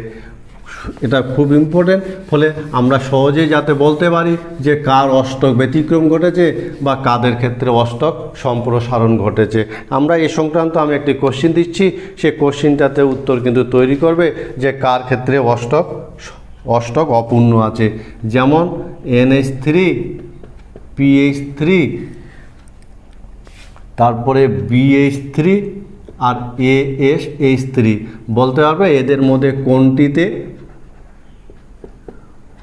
[SPEAKER 1] এটা খুব ইম্পর্টেন্ট। ফলে আমরা সহজেই যাতে বলতে পারি যে কার অষ্টক ব্যতিক্রম ঘটেছে বা কাদের ক্ষেত্রে অষ্টক সম্প্রসারণ ঘটেছে। আমরা এ সংক্রান্ত আমি একটি কোশ্চিন দিচ্ছি, সে কোশ্চিনটাতে উত্তর কিন্তু তৈরি করবে যে কার ক্ষেত্রে অষ্টক অপূর্ণ আছে। যেমন NH3 PH3, তারপরে BH3 আর ASH3, বলতে পারবে এদের মধ্যে কোনটিতে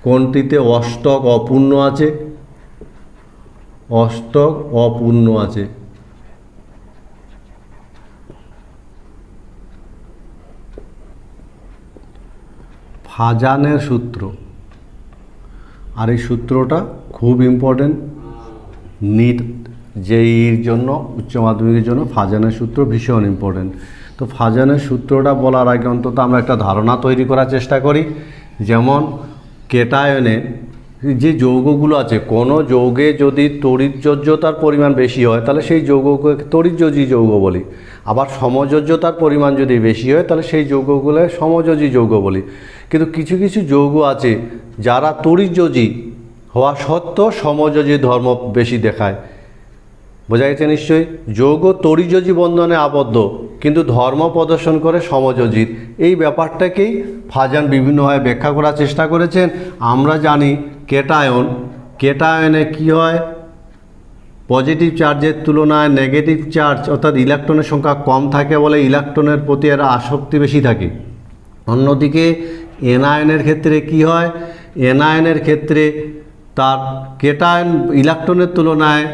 [SPEAKER 1] কোনটিতে অষ্টক অপূর্ণ আছে? অষ্টক অপূর্ণ আছে। ফাজানের সূত্র, আর এই সূত্রটা খুব ইম্পর্টেন্ট, নিট জেইর জন্য, উচ্চ মাধ্যমিকের জন্য ফাজানের সূত্র ভীষণ ইম্পর্টেন্ট। তো ফাজানের সূত্রটা বলার আগে অন্তত আমরা একটা ধারণা তৈরি করার চেষ্টা করি। যেমন কেটায়নে যে যৌগগুলো আছে, কোনো যৌগে যদি তড়িৎযোজ্যতার পরিমাণ বেশি হয় তাহলে সেই যৌগকে তড়িৎযোজী যৌগ বলি। আবার সমযোজ্যতার পরিমাণ যদি বেশি হয় তাহলে সেই যৌগগুলো সমযোজী যৌগ বলি। কিন্তু কিছু কিছু যৌগ আছে যারা তড়িৎযোজী হওয়া সত্ত্বেও সমযোজী ধর্ম বেশি দেখায়। বোঝা গেছে নিশ্চয়ই? যৌগ তড়িৎযোজী বন্ধনে আবদ্ধ কিন্তু ধর্ম প্রদর্শন করে সমযোজীর। এই ব্যাপারটাকেই ফাজান বিভিন্নভাবে ব্যাখ্যা করার চেষ্টা করেছেন। আমরা জানি কেটায়নে কি হয়, পজিটিভ চার্জের তুলনায় নেগেটিভ চার্জ অর্থাৎ ইলেকট্রনের সংখ্যা কম থাকে বলে ইলেকট্রনের প্রতি এর আসক্তি বেশি থাকে। অন্যদিকে এনায়নের ক্ষেত্রে কি হয়, এনায়নের ক্ষেত্রে তার কেটায়ন ইলেকট্রনের তুলনায়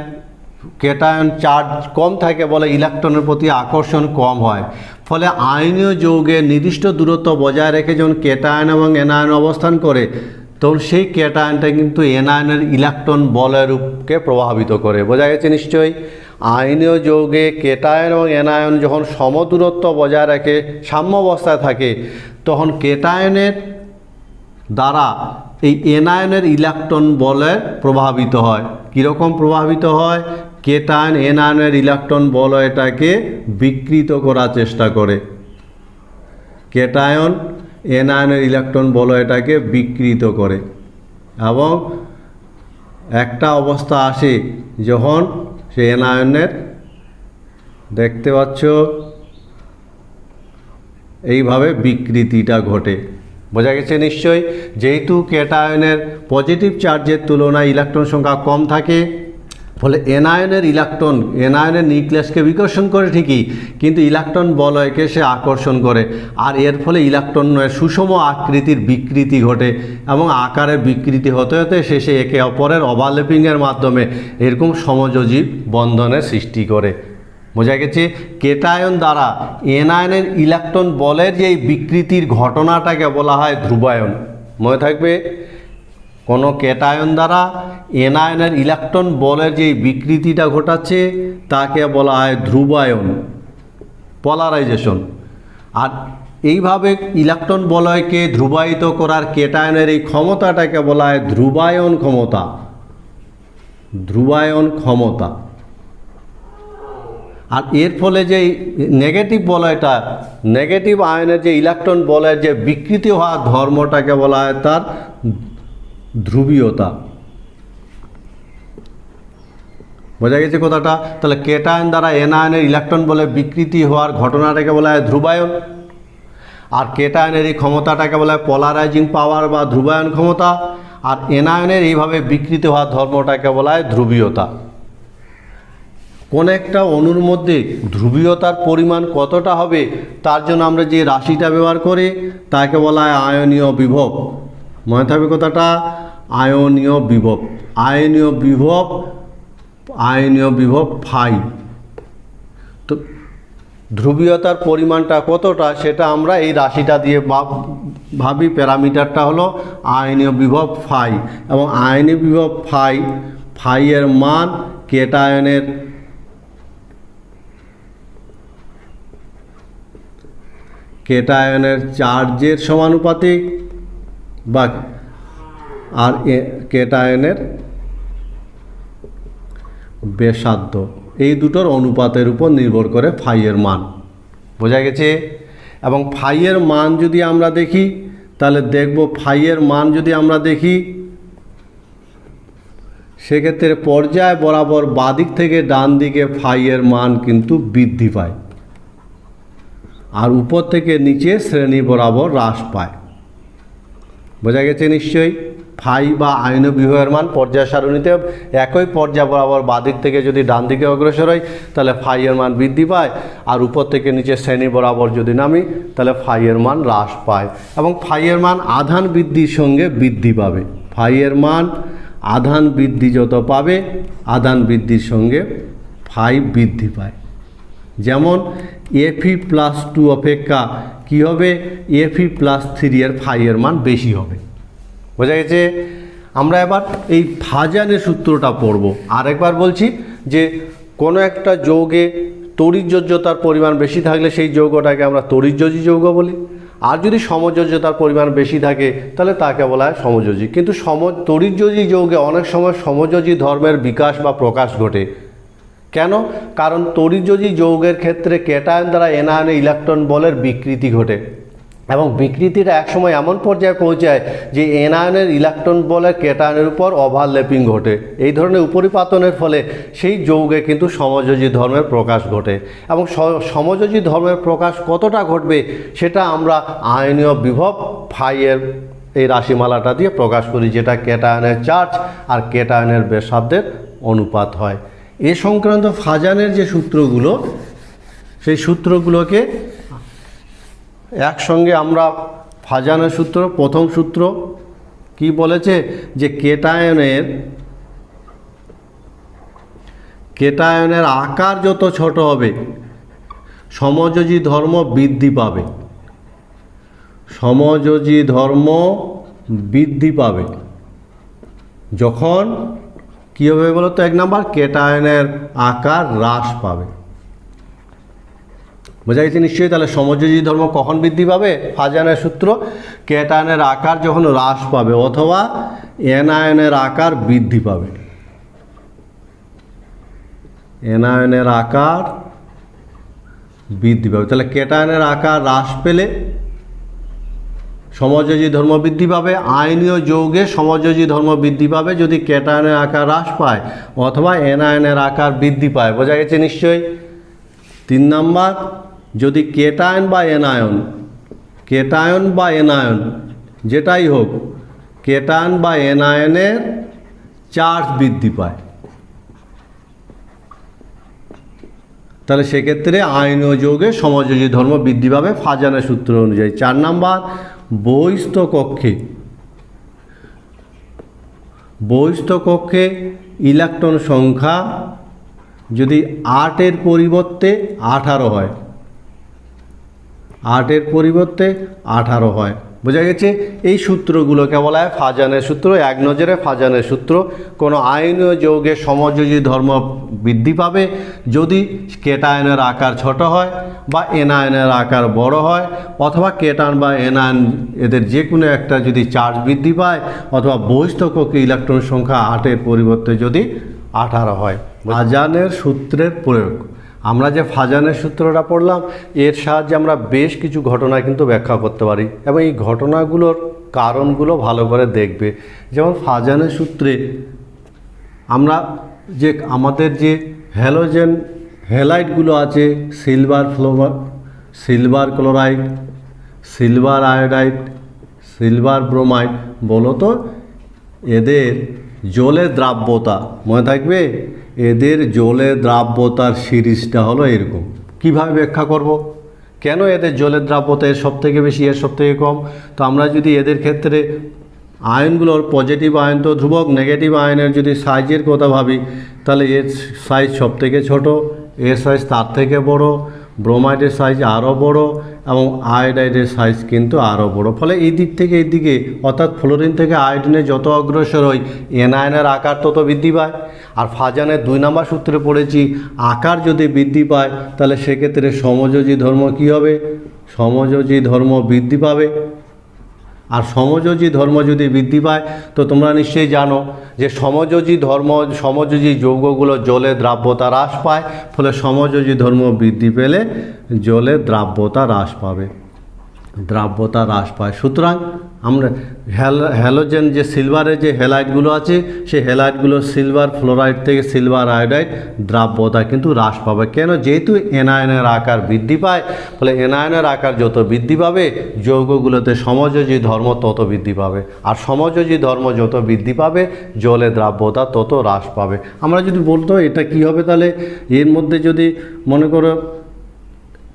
[SPEAKER 1] কেটায়ন চার্জ কম থাকে বলে ইলেকট্রনের প্রতি আকর্ষণ কম হয়। ফলে আয়নীয় যৌগের নির্দিষ্ট দূরত্ব বজায় রেখে যখন কেটায়ন এবং এনায়ন অবস্থান করে তখন সেই কেটায়নটা কিন্তু এনায়নের ইলেকট্রন বলয়ের রূপকে প্রভাবিত করে। বোঝা গেছে নিশ্চয়ই? আয়নীয় যৌগে কেটায়ন এবং এনায়ন যখন সমদূরত্ব বজায় রাখে, সাম্য অবস্থায় থাকে, তখন কেটায়নের দ্বারা এই এনায়নের ইলেকট্রন বলয় প্রভাবিত হয়। কীরকম প্রভাবিত হয়? কেটায়ন এনায়নের ইলেকট্রন বলয়টাকে বিকৃত করার চেষ্টা করে। কেটায়ন এনায়নের ইলেকট্রন বলয়টাকে বিকৃত করে এবং একটা অবস্থা আসে যখন সে এনায়নের, দেখতে পাচ্ছ এইভাবে বিকৃতিটা ঘটে। বোঝা গেছে নিশ্চয়ই? যেহেতু কেটায়নের পজিটিভ চার্জের তুলনায় ইলেকট্রন সংখ্যা কম থাকে ফলে এনায়নের নিউক্লিয়াসকে বিকর্ষণ করে ঠিকই, কিন্তু ইলেকট্রন বলয়কে সে আকর্ষণ করে। আর এর ফলে ইলেকট্রনের সুষম আকৃতির বিকৃতি ঘটে এবং আকারের বিকৃতি হতে হতে শেষে একে অপরের ওভারল্যাপিংয়ের মাধ্যমে এরকম সমযোজী বন্ধনের সৃষ্টি করে। বোঝা গেছে? কেটায়ন দ্বারা এনায়নের ইলেকট্রন বলের যে বিকৃতির ঘটনাটাকে বলা হয় ধ্রুবায়ন। মনে থাকবে, কোনো কেটায়ন দ্বারা এনায়নের ইলেকট্রন বলের যে বিকৃতিটা ঘটাচ্ছে তাকে বলা হয় ধ্রুবায়ন, পলারাইজেশন। আর এইভাবে ইলেকট্রন বলয়কে ধ্রুবায়িত করার কেটায়নের এই ক্ষমতাটাকে বলা হয় ধ্রুবায়ন ক্ষমতা। ধ্রুবায়ন ক্ষমতা। আর এর ফলে যে নেগেটিভ বলয়টা, নেগেটিভ আয়নের যে ইলেকট্রন বলয়ের যে বিকৃতি হওয়ার ধর্মটাকে বলা হয় তার ধ্রুবীয়তা। বোঝা গেছে কথাটা? তাহলে কেটায়ন দ্বারা এনায়নের ইলেকট্রন বলে বিকৃতি হওয়ার ঘটনাটাকে বলা হয় ধ্রুবায়ন, আর কেটায়নের এই ক্ষমতাটাকে বলা হয় পলারাইজিং পাওয়ার বা ধ্রুবায়ন ক্ষমতা, আর এনায়নের এইভাবে বিকৃতি হওয়ার ধর্মটাকে বলা হয় ধ্রুবীয়তা। কোন একটা অণুর মধ্যে ধ্রুবীয়তার পরিমাণ কতটা হবে তার জন্য আমরা যে রাশিটা ব্যবহার করি তাকে বলা হয় আয়নীয় বিভব। মনে থাকবে কথাটা? আয়নীয় বিভব। আয়নীয় বিভব ফাই। তো ধ্রুবীয়তার পরিমাণটা কতটা সেটা আমরা এই রাশিটা দিয়ে ভাবি। প্যারামিটারটা হলো আয়নীয় বিভব ফাই, এবং আয়নীয় বিভব ফাই এর মান কেটায়নের চার্জের সমানুপাতিক বা আর কেটায়নের ব্যাসার্ধ, এই দুটোর অনুপাতের উপর নির্ভর করে ফাইয়ের মান। বোঝা গেছে? এবং ফাইয়ের মান যদি আমরা দেখি তাহলে দেখব ফাইয়ের মান যদি আমরা দেখি সেক্ষেত্রে পর্যায় বরাবর বাদিক থেকে ডান দিকে ফাইয়ের মান কিন্তু বৃদ্ধি পায় আর উপর থেকে নিচে শ্রেণী বরাবর হ্রাস পায়। বোঝা গেছে নিশ্চয়ই? ফাই বা আয়নীয় বিভবের মান পর্যায় সারণীতে একই পর্যায় বরাবর বাদিক থেকে যদি ডান দিকে অগ্রসর হয় তাহলে ফাইয়ের মান বৃদ্ধি পায়, আর উপর থেকে নিচে শ্রেণী বরাবর যদি নামি তাহলে ফাইয়ের মান হ্রাস পায়, এবং ফাইয়ের মান আধান বৃদ্ধির সঙ্গে বৃদ্ধি পাবে। ফাইয়ের মান আধান বৃদ্ধি যত পাবে আধান বৃদ্ধির সঙ্গে ফাই বৃদ্ধি পায়। যেমন Fe+2 অপেক্ষা কী হবে, Fe+3 এর ফাইয়ের মান বেশি হবে। বোঝা গেছে? আমরা এবার এই ফাজানের সূত্রটা পড়ব। আরেকবার বলছি যে কোনো একটা যৌগে তড়িৎযোজ্যতার পরিমাণ বেশি থাকলে সেই যৌগটাকে আমরা তড়িৎযোজী যৌগ বলি, আর যদি সমযোজ্যতার পরিমাণ বেশি থাকে তাহলে তাকে বলা হয় সমযোজী। কিন্তু তড়িৎযোজী যৌগে অনেক সময় সমযোজী ধর্মের বিকাশ বা প্রকাশ ঘটে। কেন? কারণ তড়িৎযোজী যৌগের ক্ষেত্রে ক্যাটায়ন দ্বারা এনায়নে ইলেকট্রন বলের বিকৃতি ঘটে, এবং বিকৃতিটা একসময় এমন পর্যায়ে পৌঁছায় যে এনায়নের ইলেকট্রন বলের ক্যাটায়নের উপর ওভারল্যাপিং ঘটে। এই ধরনের উপরিপাতনের ফলে সেই যৌগে কিন্তু সমযোজী ধর্মের প্রকাশ ঘটে, এবং সমযোজী ধর্মের প্রকাশ কতটা ঘটবে সেটা আমরা আয়নীয় বিভব ফাইয়ের এই রাশিমালাটা দিয়ে প্রকাশ করি, যেটা ক্যাটায়নের চার্জ আর ক্যাটায়নের ব্যাসার্ধের অনুপাত হয়। এ সংক্রান্ত ফাজানের যে সূত্রগুলো, সেই সূত্রগুলোকে একসঙ্গে আমরা ফাজানের সূত্র, প্রথম সূত্র কি বলেছে যে ক্যাটায়নের আকার যত ছোট হবে সমযোজী ধর্ম বৃদ্ধি পাবে। সমযোজী ধর্ম বৃদ্ধি পাবে যখন কী হবে বলো তো? 1 নাম্বার, ক্যাটায়নের আকার হ্রাস পাবে। বোঝা গেছে নিশ্চয়ই? তাহলে সমযোজী ধর্ম কখন বৃদ্ধি পাবে? ফাজানের সূত্র, ক্যাটায়নের আকার যখন হ্রাস পাবে অথবা এনায়নের আকার বৃদ্ধি পাবে। এনায়নের আকার বৃদ্ধি পাবে। তাহলে ক্যাটায়নের আকার হ্রাস পেলে সমযোজী ধর্ম বৃদ্ধি পাবে। আয়নীয় যৌগে সমযোজী ধর্ম বৃদ্ধি পাবে যদি ক্যাটায়নের আকার হ্রাস পায় অথবা এনায়নের আকার বৃদ্ধি পায়। বোঝা গেছে নিশ্চয়ই? 3 নাম্বার, যদি ক্যাটায়ন বা এনায়ন যেটাই হোক, ক্যাটায়ন বা এনায়নের চার্জ বৃদ্ধি পায়, তাহলে সেক্ষেত্রে আয়নীয় যৌগে সমযোজী ধর্ম বৃদ্ধি পাবে ফাজানের সূত্র অনুযায়ী। 4 নাম্বার, বহিস্থ কক্ষে ইলেকট্রন সংখ্যা যদি 8-এর পরিবর্তে 18 হয়, 8-এর পরিবর্তে 18 হয়। বোঝা গেছে? এই সূত্রগুলোকে বলা হয় ফাজানের সূত্র। এক নজরে ফাজানের সূত্র, কোনো আয়নীয় যৌগে সমযোজী ধর্ম বৃদ্ধি পাবে যদি ক্যাটায়নের আকার ছোট হয় বা এনায়নের আকার বড় হয়, অথবা ক্যাটায়ন বা এনায়ন এদের যে কোনো একটা যদি চার্জ বৃদ্ধি পায়, অথবা বহিস্থ কক্ষে ইলেকট্রন সংখ্যা 8-এর পরিবর্তে যদি 18 হয়। ফাজানের সূত্রের প্রয়োগ, আমরা যে ফাজানের সূত্রটা পড়লাম এর সাহায্যে আমরা বেশ কিছু ঘটনা কিন্তু ব্যাখ্যা করতে পারি, এবং এই ঘটনাগুলোর কারণগুলো ভালো করে দেখবে। যেমন ফাজানের সূত্রে আমরা যে আমাদের যে হ্যালাইডগুলো আছে, silver chloride, silver iodide, silver bromide, বলো তো এদের জলের দ্রাব্যতা মনে থাকবে? এদের জলের দ্রাব্যতার সিরিজটা হলো এরকম। কিভাবে ব্যাখ্যা করব? কেন এদের জলের দ্রাব্যতা এর সব থেকে বেশি, এর সব থেকে কম? তো আমরা যদি এদের ক্ষেত্রে আয়নগুলোর পজিটিভ আয়ন তো ধ্রুবক, নেগেটিভ আয়নের যদি সাইজের কথা ভাবি, তাহলে এর সাইজ সব থেকে ছোটো, এর সাইজ তার থেকে বড়, ব্রোমাইডের সাইজ আরও বড়, এবং আয়োডাইডের সাইজ কিন্তু আরও বড়। ফলে এই দিক থেকে এই দিকে, অর্থাৎ ফ্লোরিন থেকে আয়োডিনে যত অগ্রসর হই এনায়নের আকার তত বৃদ্ধি পায়। আর ফাজানের 2 নাম্বার সূত্রে পড়েছি, আকার যদি বৃদ্ধি পায় তাহলে সেক্ষেত্রে সমযোজী ধর্ম কী হবে? সমযোজী ধর্ম বৃদ্ধি পাবে। আর সমযোজী ধর্ম যদি বৃদ্ধি পায় তো তোমরা নিশ্চয়ই জানো যে সমযোজী যৌগগুলো জলের দ্রাব্যতা হ্রাস পায়, ফলে সমযোজী ধর্ম বৃদ্ধি পেলে জলের দ্রাব্যতা হ্রাস পাবে, সুতরাং আমরা হ্যালোজেন যে সিলভারের যে হ্যালাইডগুলো আছে সেই হ্যালাইডগুলো সিলভার ফ্লোরাইড থেকে সিলভার আয়োডাইড দ্রাব্যতা কিন্তু হ্রাস পাবে। কেন? যেহেতু এনায়নের আকার বৃদ্ধি পায়, ফলে এনায়নের আকার যত বৃদ্ধি পাবে যৌগগুলোতে সমযোজী ধর্ম তত বৃদ্ধি পাবে, আর সমযোজী ধর্ম যত বৃদ্ধি পাবে জলের দ্রাব্যতা তত হ্রাস পাবে। আমরা যদি বলতো এটা কি হবে, তাহলে এর মধ্যে যদি মনে করো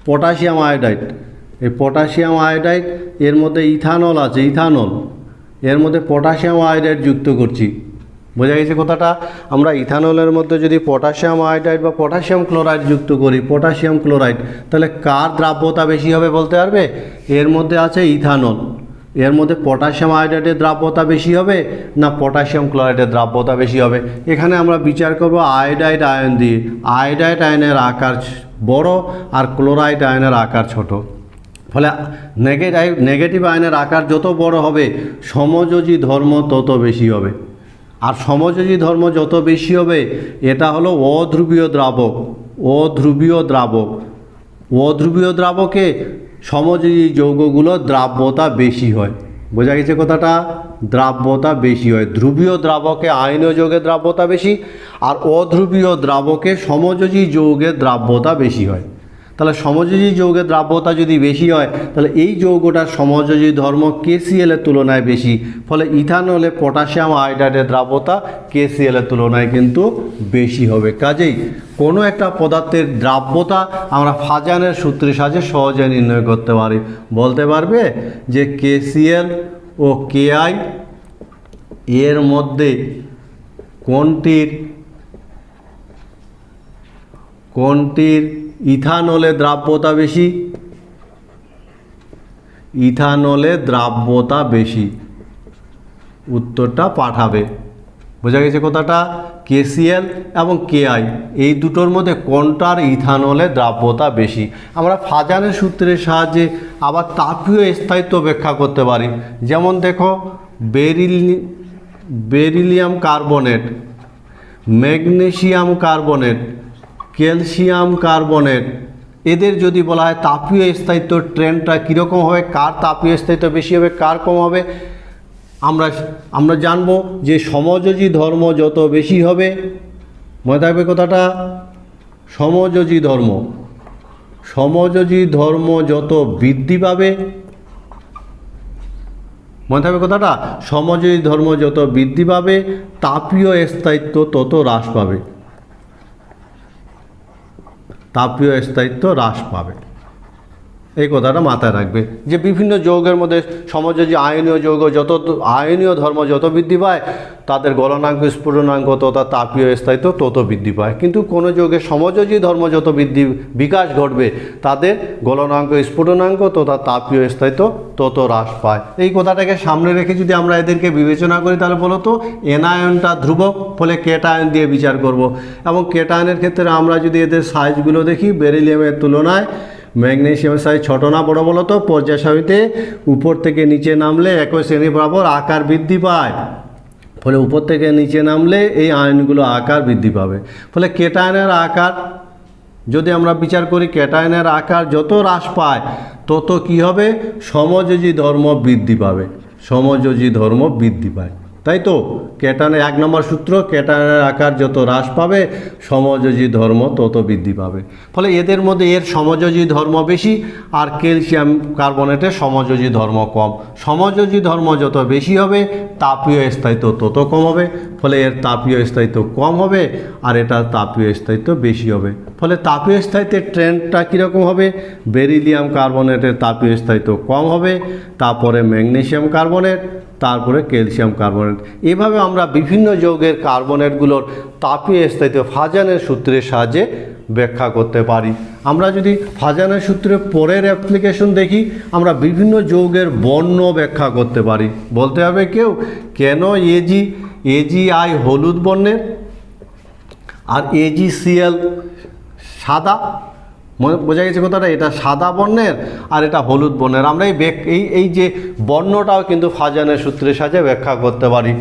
[SPEAKER 1] পটাশিয়াম আয়োডাইড, এই পটাশিয়াম আয়োডাইড এর মধ্যে ইথানল আছে, এর মধ্যে পটাশিয়াম আয়োডাইড যুক্ত করছি। বোঝা গেছে কথাটা? আমরা ইথানলের মধ্যে যদি পটাশিয়াম আয়োডাইড বা পটাশিয়াম ক্লোরাইড যুক্ত করি, পটাশিয়াম ক্লোরাইড, তাহলে কার দ্রাব্যতা বেশি হবে বলতে পারবে? এর মধ্যে আছে ইথানল, এর মধ্যে পটাশিয়াম আয়োডাইডের দ্রাব্যতা বেশি হবে না পটাশিয়াম ক্লোরাইডের দ্রাব্যতা বেশি হবে? এখানে আমরা বিচার করব আয়োডাইড আয়ন দিয়ে। আয়োডাইড আয়নের আকার বড় আর ক্লোরাইড আয়নের আকার ছোট, ফলে নেগেটিভ আয়নের আকার যত বড় হবে সমযোজী ধর্ম তত বেশি হবে। আর সমযোজী ধর্ম যত বেশি হবে এটা হলো অধ্রুবীয় দ্রাবক। অধ্রুবীয় দ্রাবক, অধ্রুবীয় দ্রাবকে সমযোজী যৌগগুলোর দ্রাব্যতা বেশি হয়। বোঝা গেছে কথাটা? দ্রাব্যতা বেশি হয়। ধ্রুবীয় দ্রাবকে আয়নীয় যৌগের দ্রাব্যতা বেশি, আর অধ্রুবীয় দ্রাবকে সমযোজী যৌগের দ্রাব্যতা বেশি হয়। তাহলে সমযোজী যৌগের দ্রাব্যতা যদি বেশি হয় তাহলে এই যৌগটার সমযোজী ধর্ম KCl এর তুলনায় বেশি, ফলে ইথানলে পটাশিয়াম আয়োডাইডের দ্রাব্যতা KCl এর তুলনায় কিন্তু বেশি হবে। কাজেই কোনো একটা পদার্থের দ্রাব্যতা আমরা ফাজানের সূত্রের সাহায্যে সহজে নির্ণয় করতে পারি। বলতে পারবে যে KCl ও KI এর মধ্যে কোনটির ইথানলে দ্রাব্যতা বেশি? ইথানলে দ্রাব্যতা বেশি, উত্তরটা পাঠাবে। বোঝা গেছে কথাটা? KCl এবং KI এই দুটোর মধ্যে কোনটার ইথানলে দ্রাব্যতা বেশি? আমরা ফাজানের সূত্রের সাহায্যে আবার তাপীয় স্থায়িত্ব ব্যাখ্যা করতে পারি। যেমন দেখো, beryllium carbonate, magnesium carbonate, calcium carbonate, এদের যদি বলা হয় তাপীয় স্থায়িত্ব ট্রেন্ডটা কীরকম হবে, কার তাপীয় স্থায়িত্ব বেশি হবে কার কম হবে, আমরা জানবো যে সমযোজী ধর্ম যত বেশি হবে, মনে থাকবে কথাটা, সমযোজী ধর্ম যত বৃদ্ধি পাবে, মনে থাকবে কথাটা, সমযোজী ধর্ম যত বৃদ্ধি পাবে তাপীয় স্থায়িত্ব তত হ্রাস পাবে। তাপীয় স্থায়িত্ব হ্রাস পাবে, এই কথাটা মাথায় রাখবে। যে বিভিন্ন যৌগের মধ্যে সমযোজী আয়নীয় যৌগ যত আয়নীয় ধর্ম যত বৃদ্ধি পায় তাদের গলনাঙ্ক স্ফুটনাঙ্ক তথা তাপীয় স্থায়িত্ব তত বৃদ্ধি পায়। কিন্তু কোনো যৌগের সমযোজী ধর্ম যত বিকাশ ঘটবে তাদের গলনাঙ্ক স্ফুটনাঙ্ক তথা তাপীয় স্থায়িত্ব তত হ্রাস পায়। এই কথাটাকে সামনে রেখে যদি আমরা এদেরকে বিবেচনা করি তাহলে বলো তো এনায়নটা ধ্রুবক, ফলে কেটায়ন দিয়ে বিচার করব। এবং কেটায়নের ক্ষেত্রে আমরা যদি এদের সাইজগুলো দেখি, বেরিলিয়ামের তুলনায় ম্যাগনেসিয়ামের সাইজ ছোট না বড় বলো তো? পর্যায় সারণীতে উপর থেকে নিচে নামলে একই শ্রেণী বরাবর আকার বৃদ্ধি পায়, ফলে উপর থেকে নিচে নামলে এই আয়নগুলো আকার বৃদ্ধি পাবে। ফলে কেটায়নের আকার যদি আমরা বিচার করি, কেটায়নের আকার যত হ্রাস পায় তত কি হবে? সমযোজী ধর্ম বৃদ্ধি পাবে, সমযোজী ধর্ম বৃদ্ধি পায়, তাই তো? কেটায়নের 1 নম্বর সূত্র, কেটায়নের আকার যত হ্রাস পাবে সমযোজী ধর্ম তত বৃদ্ধি পাবে। ফলে এদের মধ্যে এর সমযোজী ধর্ম বেশি আর ক্যালসিয়াম কার্বনেটের সমযোজী ধর্ম কম। সমযোজী ধর্ম যত বেশি হবে তাপীয় স্থায়িত্ব তত কম হবে, ফলে এর তাপীয় স্থায়িত্ব কম হবে আর এটার তাপীয় স্থায়িত্ব বেশি হবে। ফলে তাপীয় স্থায়িত্বের ট্রেন্ডটা কীরকম হবে? বেরিলিয়াম কার্বনেটের তাপীয় স্থায়িত্ব কম হবে, তারপরে ম্যাগনেসিয়াম কার্বনেট, তারপরে ক্যালসিয়াম কার্বনেট। এভাবে আমরা বিভিন্ন যৌগের কার্বনেটগুলোর তাপীয় স্থায়িত্ব ফাজানের সূত্রের সাহায্যে ব্যাখ্যা করতে পারি। আমরা যদি ফাজানের সূত্রের পরের অ্যাপ্লিকেশন দেখি, আমরা বিভিন্ন যৌগের বর্ণ ব্যাখ্যা করতে পারি। বলতে হবে কেউ কেন AgI হলুদ বর্ণের আর AgCl সাদা? বোঝা গেছে কথাটা? এটা সাদা বর্ণের আর এটা হলুদ বর্ণের। আমরা এই যে বর্ণটাও কিন্তু ফাজানের সূত্রের সাহায্যে ব্যাখ্যা করতে পারি।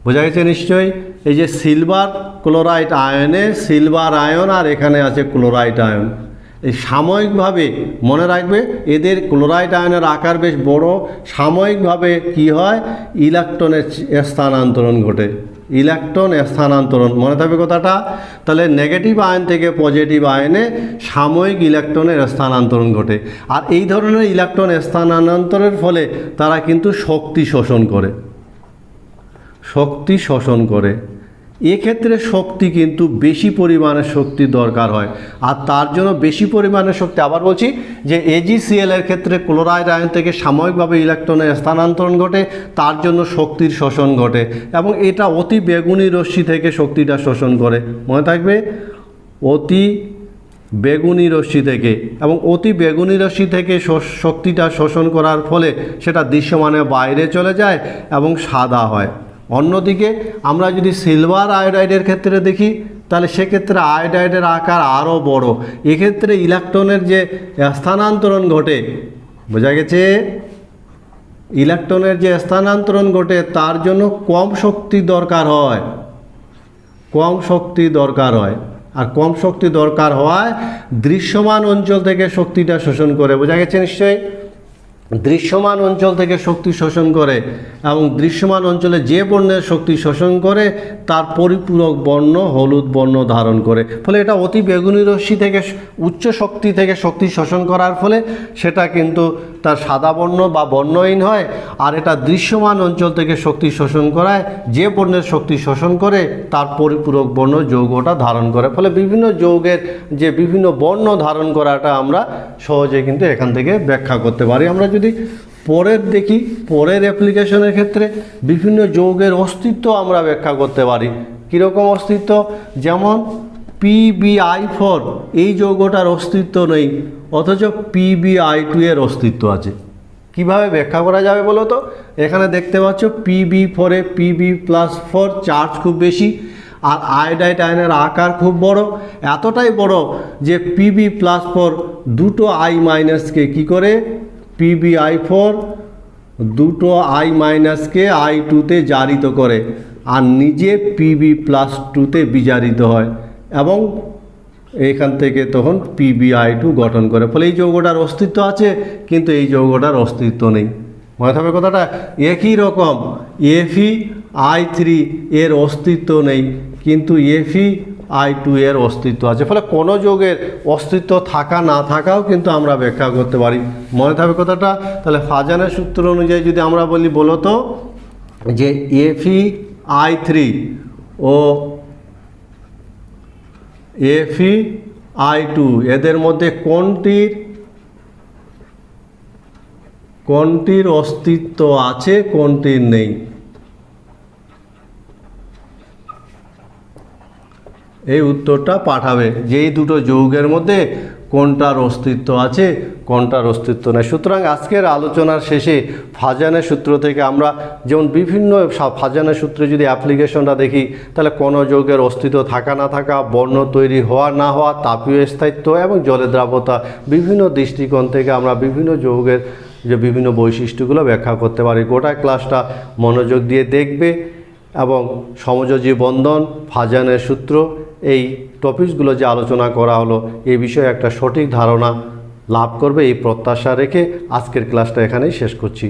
[SPEAKER 1] বোঝা গেছে নিশ্চয়ই? এই যে সিলভার ক্লোরাইড আয়নে সিলভার আয়ন আর এখানে আছে ক্লোরাইড আয়ন, এই সাময়িকভাবে মনে রাখবে এদের ক্লোরাইড আয়নের আকার বেশ বড়, সাময়িকভাবে কি হয়? ইলেকট্রনের স্থানান্তরণ ঘটে, ইলেকট্রন স্থানান্তরণ, মনে থাকবে কথাটা? তাহলে নেগেটিভ আয়ন থেকে পজিটিভ আয়নে সাময়িক ইলেকট্রনের স্থানান্তরণ ঘটে। আর এই ধরনের ইলেকট্রন স্থানান্তরের ফলে তারা কিন্তু শক্তি শোষণ করে, এক্ষেত্রে শক্তি কিন্তু বেশি পরিমাণের শক্তি দরকার হয়, আর তার জন্য বেশি পরিমাণের শক্তি, আবার বলছি যে AgCl এর ক্ষেত্রে ক্লোরাইড আয়ন থেকে সাময়িকভাবে ইলেকট্রনের স্থানান্তরণ ঘটে, তার জন্য শক্তির শোষণ ঘটে, এবং এটা অতি বেগুনি রশ্মি থেকে শক্তিটা শোষণ করে। মনে থাকবে, অতি বেগুনি রশ্মি থেকে, এবং অতি বেগুনি রশ্মি থেকে শক্তিটা শোষণ করার ফলে সেটা দৃশ্যমানের বাইরে চলে যায় এবং সাদা হয়। অন্যদিকে আমরা যদি সিলভার আয়োডাইডের ক্ষেত্রে দেখি, তাহলে সেক্ষেত্রে আয়োডাইডের আকার আরও বড়। এক্ষেত্রে ইলেকট্রনের যে স্থানান্তরণ ঘটে, বোঝা গেছে, ইলেকট্রনের যে স্থানান্তরণ ঘটে তার জন্য কম শক্তি দরকার হয়, কম শক্তি দরকার হয়, আর কম শক্তি দরকার হওয়ায় দৃশ্যমান অঞ্চল থেকে শক্তিটা শোষণ করে। বোঝা গেছে নিশ্চয়ই, দৃশ্যমান অঞ্চল থেকে শক্তি শোষণ করে, এবং দৃশ্যমান অঞ্চলে যে বর্ণের শক্তি শোষণ করে তার পরিপূরক বর্ণ হলুদ বর্ণ ধারণ করে। ফলে এটা অতি বেগুনি রশ্মি থেকে উচ্চ শক্তি থেকে শক্তি শোষণ করার ফলে সেটা কিন্তু তার সাদা বর্ণ বা বর্ণহীন হয়, আর এটা দৃশ্যমান অঞ্চল থেকে শক্তি শোষণ করায় যে বর্ণের শক্তি শোষণ করে তার পরিপূরক বর্ণ যৌগটা ধারণ করে। ফলে বিভিন্ন যৌগের যে বিভিন্ন বর্ণ ধারণ করাটা আমরা সহজে কিন্তু এখান থেকে ব্যাখ্যা করতে পারি। আমরা যদি পরের দেখি, পরের অ্যাপ্লিকেশনের ক্ষেত্রে বিভিন্ন যৌগের অস্তিত্ব আমরা ব্যাখ্যা করতে পারি। কীরকম অস্তিত্ব? যেমন PbI4 এই যৌগটার অস্তিত্ব নেই, অথচ PbI2 এর অস্তিত্ব আছে। কিভাবে ব্যাখ্যা করা যাবে বলো তো? এখানে দেখতে পাচ্ছ Pb4 এ Pb+4 চার্জ খুব বেশি, আর আয়োডাইড আয়নের আকার খুব বড়, এতটাই বড় যে Pb+4 দুটো I- কী করে, PbI4 দুটো I- I2-তে জারিত করে, আর নিজে Pb+2-তে বিজারিত হয়, এবং এইখান থেকে তখন PbI2 গঠন করে। ফলে এই যৌগটার অস্তিত্ব আছে, কিন্তু এই যৌগটার অস্তিত্ব নেই। মনে থাকবে কথাটা? একই রকম Fe(I3) এর অস্তিত্ব নেই, কিন্তু Fe(I2) এর অস্তিত্ব আছে। ফলে কোনো যৌগের অস্তিত্ব থাকা না থাকাও কিন্তু আমরা ব্যাখ্যা করতে পারি। মনে থাকবে কথাটা? তাহলে ফাজানের সূত্র অনুযায়ী যদি আমরা বলি, বলো তো যে Fe(I3) ও Fe(I2) এদের মধ্যে কোনটির অস্তিত্ব আছে, কোনটির নেই? এই উত্তরটা পাঠাবে যে এই দুটো যৌগের মধ্যে কোনটার অস্তিত্ব আছে, কোনটার অস্তিত্ব নেই। সুতরাং আজকের আলোচনার শেষে ফাজানের সূত্র থেকে আমরা যেমন বিভিন্ন ফাজানের সূত্রে যদি অ্যাপ্লিকেশনটা দেখি, তাহলে কোনো যৌগের অস্তিত্ব থাকা না থাকা, বর্ণ তৈরি হওয়া না হওয়া, তাপীয় স্থায়িত্ব এবং জলের দ্রাব্যতা, বিভিন্ন দৃষ্টিকোণ থেকে আমরা বিভিন্ন যৌগের যে বিভিন্ন বৈশিষ্ট্যগুলো ব্যাখ্যা করতে পারি। গোটা ক্লাসটা মনোযোগ দিয়ে দেখবে এবং সমযোজী বন্ধন, ফাজানের সূত্র, এই টপিকসগুলো যে আলোচনা করা হলো এই বিষয়ে একটা সঠিক ধারণা লাভ করবে এই প্রত্যাশা রেখে আজকের ক্লাসটা এখানেই শেষ করছি।